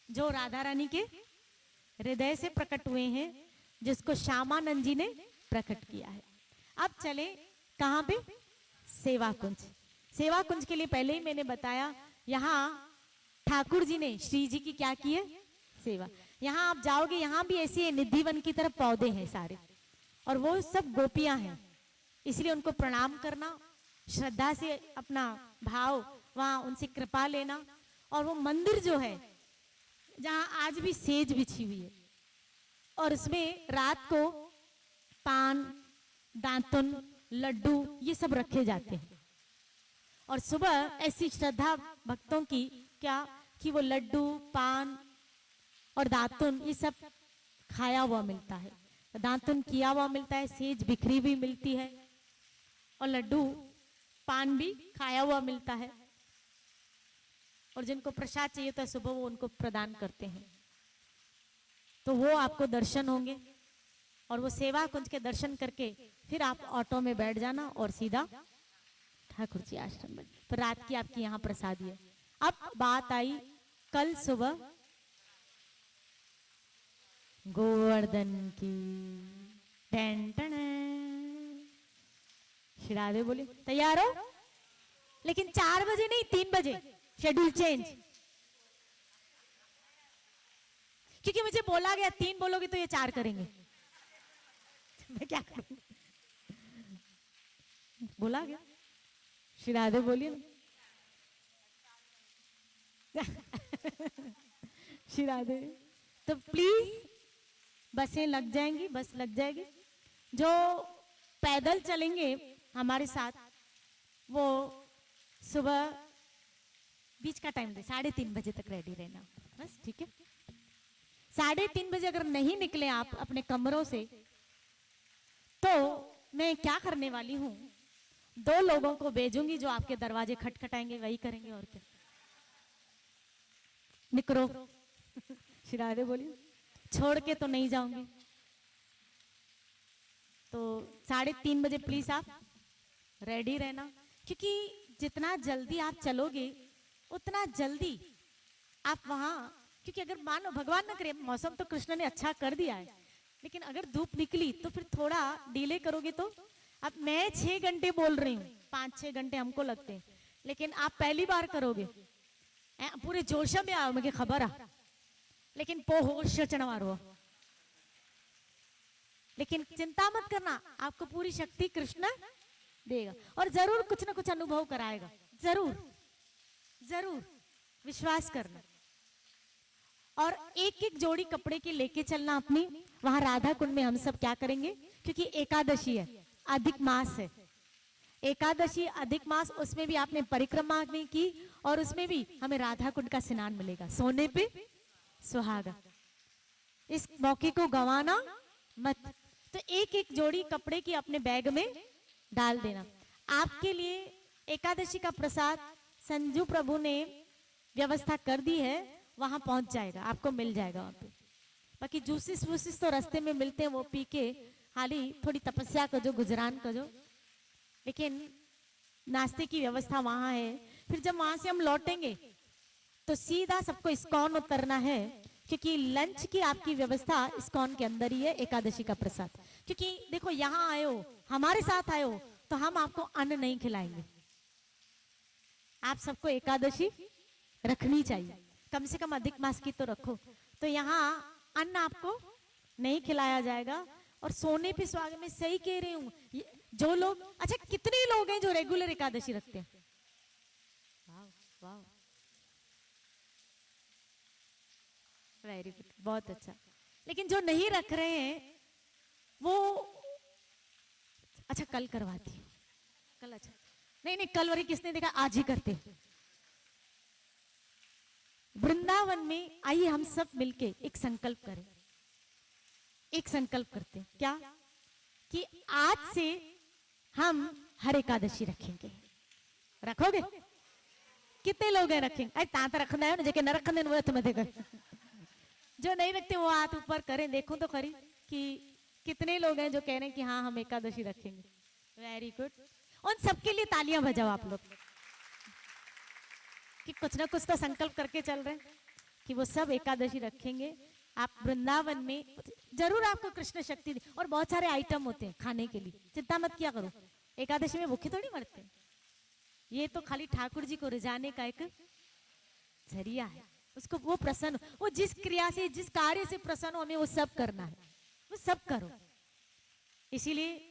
जो राधा रानी के हृदय से प्रकट हुए हैं, जिसको श्यामानंद जी ने प्रकट किया है। अब चले कहां पे? सेवा कुंज। सेवा कुंज के लिए पहले ही मैंने बताया, यहां ठाकुर जी ने श्री जी की क्या की है? सेवा। यहां आप जाओगे, यहां भी ऐसे निधिवन की तरफ पौधे हैं सारे, और वो सब गोपियां हैं, इसलिए उनको प्रणाम करना, श्रद्धा से अपना भाव वहां उनसे कृपा लेना। और वो मंदिर जो है जहां आज भी सेज बिछी हुई है, और उसमें रात को पान, दातुन, लड्डू ये सब रखे जाते हैं। और सुबह ऐसी श्रद्धा भक्तों की क्या कि वो लड्डू, पान और दातुन ये सब खाया हुआ मिलता है, दातुन किया हुआ मिलता है, सेज बिखरी भी मिलती है, और लड्डू पान भी खाया हुआ मिलता है। और जिनको प्रसाद चाहिए होता है सुबह वो उनको प्रदान करते हैं। तो वो आपको दर्शन होंगे, और वो सेवा कुंज के दर्शन करके फिर आप ऑटो में बैठ जाना और सीधा ठाकुर जी आश्रम में। फिर रात की आपकी यहाँ प्रसादी है। अब बात आई कल सुबह गोवर्धन की। Ton ton. शिरादे बोले तैयार हो, लेकिन 4 बजे नहीं 3 बजे शेड्यूल चेंज, क्योंकि मुझे बोला गया 3 बोलोगे तो ये 4 करेंगे। मैं क्या करूं? बोला गया। शिरादे बोलिए। शिरादे। तो प्लीज बसें लग जाएंगी, बस लग जाएगी। जो पैदल चलेंगे हमारे साथ वो सुबह बीच का टाइम दे 3:30 बजे तक रेडी रहना, बस ठीक है। 3:30 बजे अगर नहीं निकले आप अपने कमरों से, तो मैं क्या करने वाली हूं, 2 लोगों को भेजूंगी जो आपके दरवाजे खटखटाएंगे, वही करेंगे और क्या। निकरो। शिरादे बोलिए। छोड़ के तो नहीं जाऊंगी। तो 3:30 बजे प्लीज आप रेडी रहना, क्योंकि जितना जल्दी आप चलोगे उतना जल्दी आप वहां, क्योंकि अगर मान लो भगवान न करे मौसम तो कृष्ण ने अच्छा कर दिया है, लेकिन अगर धूप निकली तो फिर थोड़ा डिले करोगे तो। अब मैं 6 घंटे बोल रही हूँ, 5-6 घंटे हमको लगते हैं, लेकिन आप पहली बार करोगे पूरे जोश में आओ, मुझे खबर आ, लेकिन होश चढ़वा। लेकिन चिंता मत करना, आपको पूरी शक्ति कृष्ण देगा, और जरूर कुछ ना कुछ अनुभव कराएगा, जरूर जरूर विश्वास करना। और एक एक जोड़ी कपड़े की लेके चलना अपनी। वहां राधा कुंड में हम सब क्या करेंगे, क्योंकि एकादशी है, अधिक मास है, एकादशी अधिक मास, उसमें भी आपने परिक्रमा नहीं की, और उसमें भी हमें राधा कुंड का स्नान मिलेगा, सोने पे सुहागा। इस मौके को गंवाना मत। तो एक एक जोड़ी कपड़े की अपने बैग में डाल देना। आपके लिए एकादशी का प्रसाद संजू प्रभु ने व्यवस्था कर दी है, वहां पहुंच जाएगा, आपको मिल जाएगा वहां पे। बाकी जूसिस वूसिस तो रास्ते में मिलते हैं, वो पी के हाली थोड़ी तपस्या करो, गुजरान करो, लेकिन नाश्ते की व्यवस्था वहां है। फिर जब वहां से हम लौटेंगे तो सीधा सबको इस्कॉन उतरना है, क्योंकि लंच की आपकी व्यवस्था इस्कॉन के अंदर ही है, एकादशी का प्रसाद। क्योंकि देखो यहाँ आए हो, हमारे साथ आए हो, तो हम आपको अन्न नहीं खिलाएंगे। आप सबको एकादशी रखनी चाहिए, कम से कम अधिक मास की तो रखो। तो यहाँ अन्न आपको नहीं खिलाया जाएगा। और सोने पे सुहागे, में सही कह रही हूँ, जो लोग, अच्छा कितने लोग हैं जो रेगुलर एकादशी रखते हैं? वाह वाह, वेरी गुड, बहुत अच्छा। लेकिन जो नहीं रख रहे हैं वो, अच्छा कल करवाती हूँ, कल, अच्छा नहीं नहीं, कल वाली किसने देखा, आज ही करते हैं। वृंदावन में आइए हम सब मिलके एक संकल्प करें, एक संकल्प करते हैं, क्या कि आज से हम हर एकादशी रखेंगे। रखोगे? कितने लोग हैं रखेंगे? अरे ता रखना है ना, जेके न रखने वो तुम्हें देकर, जो नहीं रखते वो हाथ ऊपर करें, देखो तो खरी कि कितने लोग हैं जो कह रहे हैं कि हाँ हम एकादशी रखेंगे। वेरी गुड, उन सबके लिए तालियां बजाओ आप लोग, कि कुछ ना कुछ तो संकल्प करके चल रहे हैं कि वो सब एकादशी रखेंगे। आप वृंदावन में जरूर आपको कृष्ण शक्ति दे, और बहुत सारे आइटम होते हैं खाने के लिए, चिंता मत किया करो। एकादशी में भूखे थोड़ी मरते, ये तो खाली ठाकुर जी को रिझाने का एक जरिया है। उसको वो प्रसन्न, वो जिस क्रिया से, जिस कार्य से प्रसन्न हो, हमें वो सब करना है, वो सब करो। इसीलिए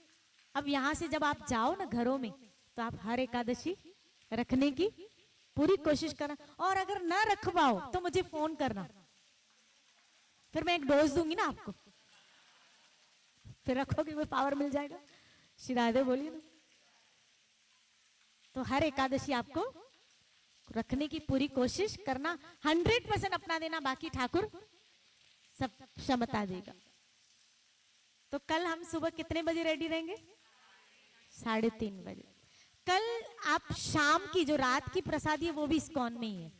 अब यहां से जब आप जाओ ना घरों में, तो आप हर एकादशी रखने की पूरी कोशिश करना। और अगर ना रख पाओ तो मुझे फोन करना, फिर मैं एक डोज दूंगी ना आपको, फिर रखोगे, वो पावर मिल जाएगा। श्री राधे बोलिए ना। तो हर एकादशी आपको रखने की पूरी कोशिश करना, 100% अपना देना, बाकी ठाकुर सब क्षमता देगा। तो कल हम सुबह कितने बजे रेडी रहेंगे? 3:30 बजे। कल आप शाम की जो रात की प्रसाद है वो भी इस्कॉन में ही है,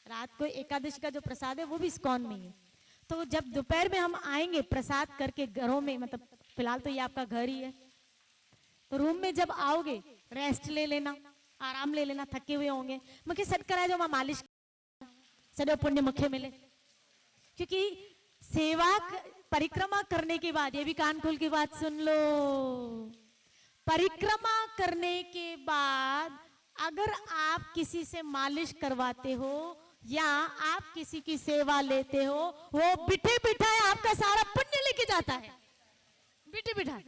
रात को एकादशी का जो प्रसाद है वो भी इस्कॉन में ही है। तो जब दोपहर में हम आएंगे प्रसाद करके घरों में, मतलब फिलहाल तो ये आपका घर ही है, तो रूम में जब आओगे रेस्ट ले लेना, आराम ले लेना, थके हुए होंगे, मुझे सेट कराए जो मैं मालिश सदैव पुण्य मुख्य मिले। क्योंकि सेवा परिक्रमा करने के बाद, ये भी कान खोल के बात सुन लो, परिक्रमा करने के बाद अगर आप किसी से मालिश करवाते हो या आप किसी की सेवा लेते हो, वो बिठे बिठाए आपका सारा पुण्य लेके जाता है, बिठे बिठाए।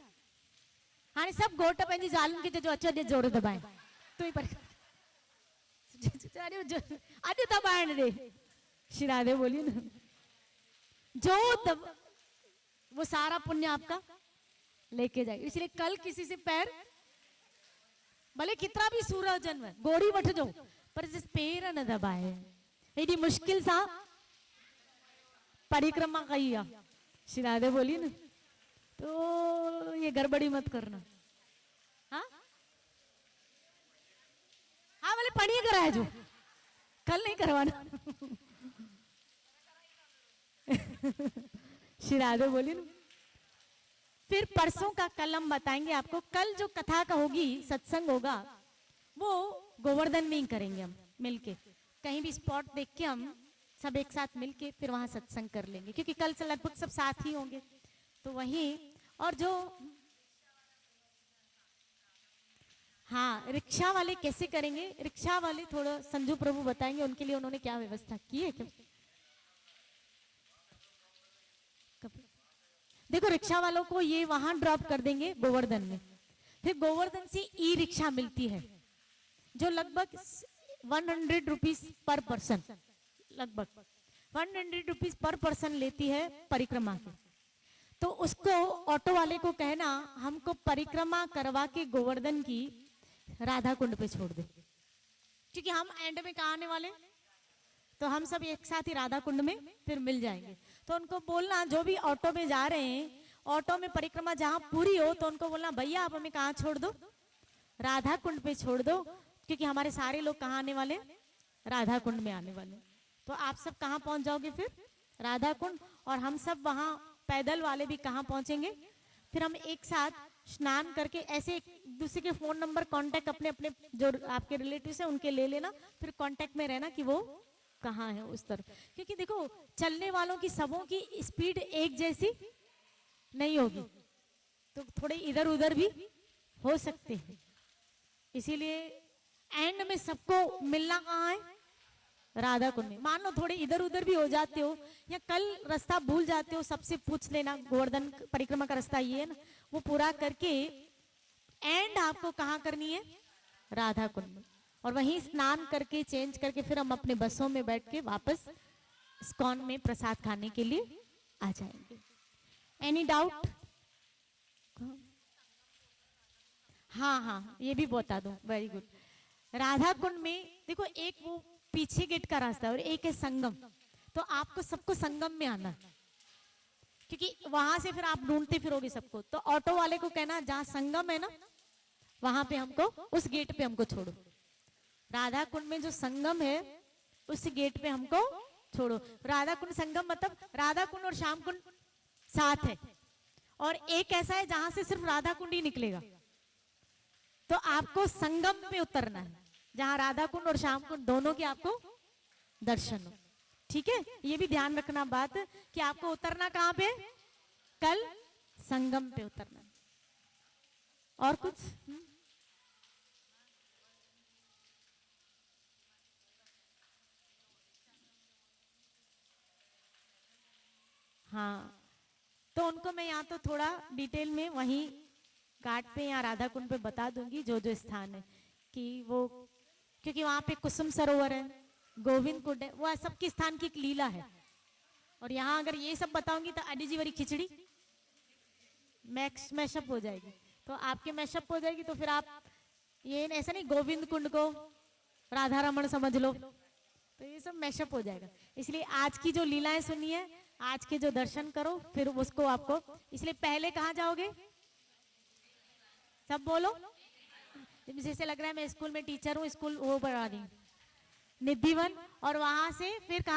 हाँ सब गोट पंहिंजी ज़ालुनि खे जो अचो जोड़ दबाए, तो ही परिक्रमा अॼु दबाइण दे। श्री राधे बोलिए ना, जो वो सारा पुण्य आपका लेके जाएगी। इसलिए कल किसी से पैर, भले कितना भी सूरज जन्म गोरी वठ जो, पर जिस पैर न दबाए। एडी मुश्किल सा परिक्रमा कही है। श्री राधे बोलिए ना, तो ये गड़बड़ी मत करना। हाँ हाँ, भले पढ़िए कराए जो, कल नहीं करवाना। श्री राधे बोलिए ना। फिर परसों का कल हम बताएंगे आपको। कल जो कथा का होगी, सत्संग होगा, वो गोवर्धन में ही करेंगे हम मिलके, कहीं भी स्पॉट देख के हम सब एक साथ मिलके फिर वहां सत्संग कर लेंगे, क्योंकि कल से लगभग सब साथ ही होंगे। तो वहीं, और जो हाँ रिक्शा वाले कैसे करेंगे, रिक्शा वाले थोड़ा संजू प्रभु बताएंगे, उनके लिए उन्होंने क्या व्यवस्था की है। क्या देखो, रिक्शा वालों को ये वहां ड्रॉप कर देंगे गोवर्धन में, फिर गोवर्धन से ई रिक्शा मिलती है जो लगभग 100 रुपीज पर पर्सन, लगभग 100 रुपीज पर पर्सन लेती है परिक्रमा की। तो उसको ऑटो वाले को कहना हमको परिक्रमा करवा के गोवर्धन की राधा कुंड पे छोड़ दे, क्योंकि हम एंड में कहाँ आने वाले, तो हम सब एक साथ ही राधा कुंड में फिर मिल जाएंगे। तो उनको बोलना, जो भी ऑटो में जा रहे हैं, ऑटो में परिक्रमा जहां पूरी हो तो उनको बोलना भैया आप हमें कहाँ छोड़ दो, राधा कुंड पे छोड़ दो, क्योंकि हमारे सारे लोग कहाँ आने वाले, राधा कुंड में आने वाले। तो आप सब कहाँ पहुंच जाओगे फिर, राधा कुंड, और हम सब वहां पैदल वाले भी कहाँ पहुंचेंगे, फिर हम एक साथ स्नान करके ऐसे एक दूसरे के फोन नंबर कांटेक्ट अपने अपने जो आपके रिलेटिव्स हैं उनके ले लेना, फिर कांटेक्ट में रहना कि वो कहाँ है उस तरफ। क्योंकि देखो चलने वालों की सबों की स्पीड एक जैसी नहीं होगी, तो थोड़े इधर उधर भी हो सकते हैं। इसीलिए एंड में सबको मिलना कहाँ है, राधा कुंड में। मान लो थोड़े इधर उधर भी हो जाते हो या कल रास्ता भूल जाते हो, सबसे पूछ लेना, गोवर्धन परिक्रमा का रास्ता ये है ना, वो पूरा करके एंड आपको कहाँ करनी है, राधा कुंड में। और वहीं स्नान करके चेंज करके फिर हम अपने बसों में बैठ के वापस इस्कॉन में प्रसाद खाने के लिए आ जाएंगे। Any doubt? हाँ हाँ, ये भी बता दूं, वेरी गुड। राधा कुंड में देखो एक वो पीछे गेट का रास्ता है और एक है संगम, तो आपको सबको संगम में आना है, क्योंकि वहां से फिर आप ढूंढते फिरोगे सबको। तो ऑटो वाले को कहना जहाँ संगम है ना वहां पे हमको, उस गेट पे हमको छोड़ो। राधा कुंड में जो संगम है उस गेट पे हमको छोड़ो। राधा कुंड संगम मतलब राधा कुंड और श्याम कुंड साथ है, और एक ऐसा है जहां से सिर्फ राधा कुंड ही निकलेगा। तो आपको संगम पे उतरना है जहां राधा कुंड और श्याम कुंड दोनों के आपको दर्शन हो। ठीक है, ये भी ध्यान रखना बात कि आपको उतरना कहां पे, कल संगम पे उतरना। और कुछ? हाँ, तो उनको मैं यहाँ तो थोड़ा डिटेल में वहीं घाट पे या राधा कुंड पे बता दूंगी जो जो स्थान है, कि वो क्योंकि वहां पे कुसुम सरोवर है, गोविंद कुंड है, वो सबके स्थान की एक लीला है। और यहाँ अगर ये सब बताऊंगी तो अडी जी वाली खिचड़ी मैशअप हो जाएगी, तो आपके मैशअप हो जाएगी, तो फिर आप ये ऐसा नहीं गोविंद कुंड को राधा रमण समझ लो, तो ये सब मैशअप हो जाएगा। इसलिए आज की जो लीलाएं सुनिए, आज के जो दर्शन करो, फिर उसको आपको, इसलिए पहले कहाँ जाओगे, सब बोलो। जैसे लग रहा है मैं स्कूल में टीचर हूँ, स्कूल वो पढ़ा रही हूँ, निधिवन, और वहां से फिर कहाँ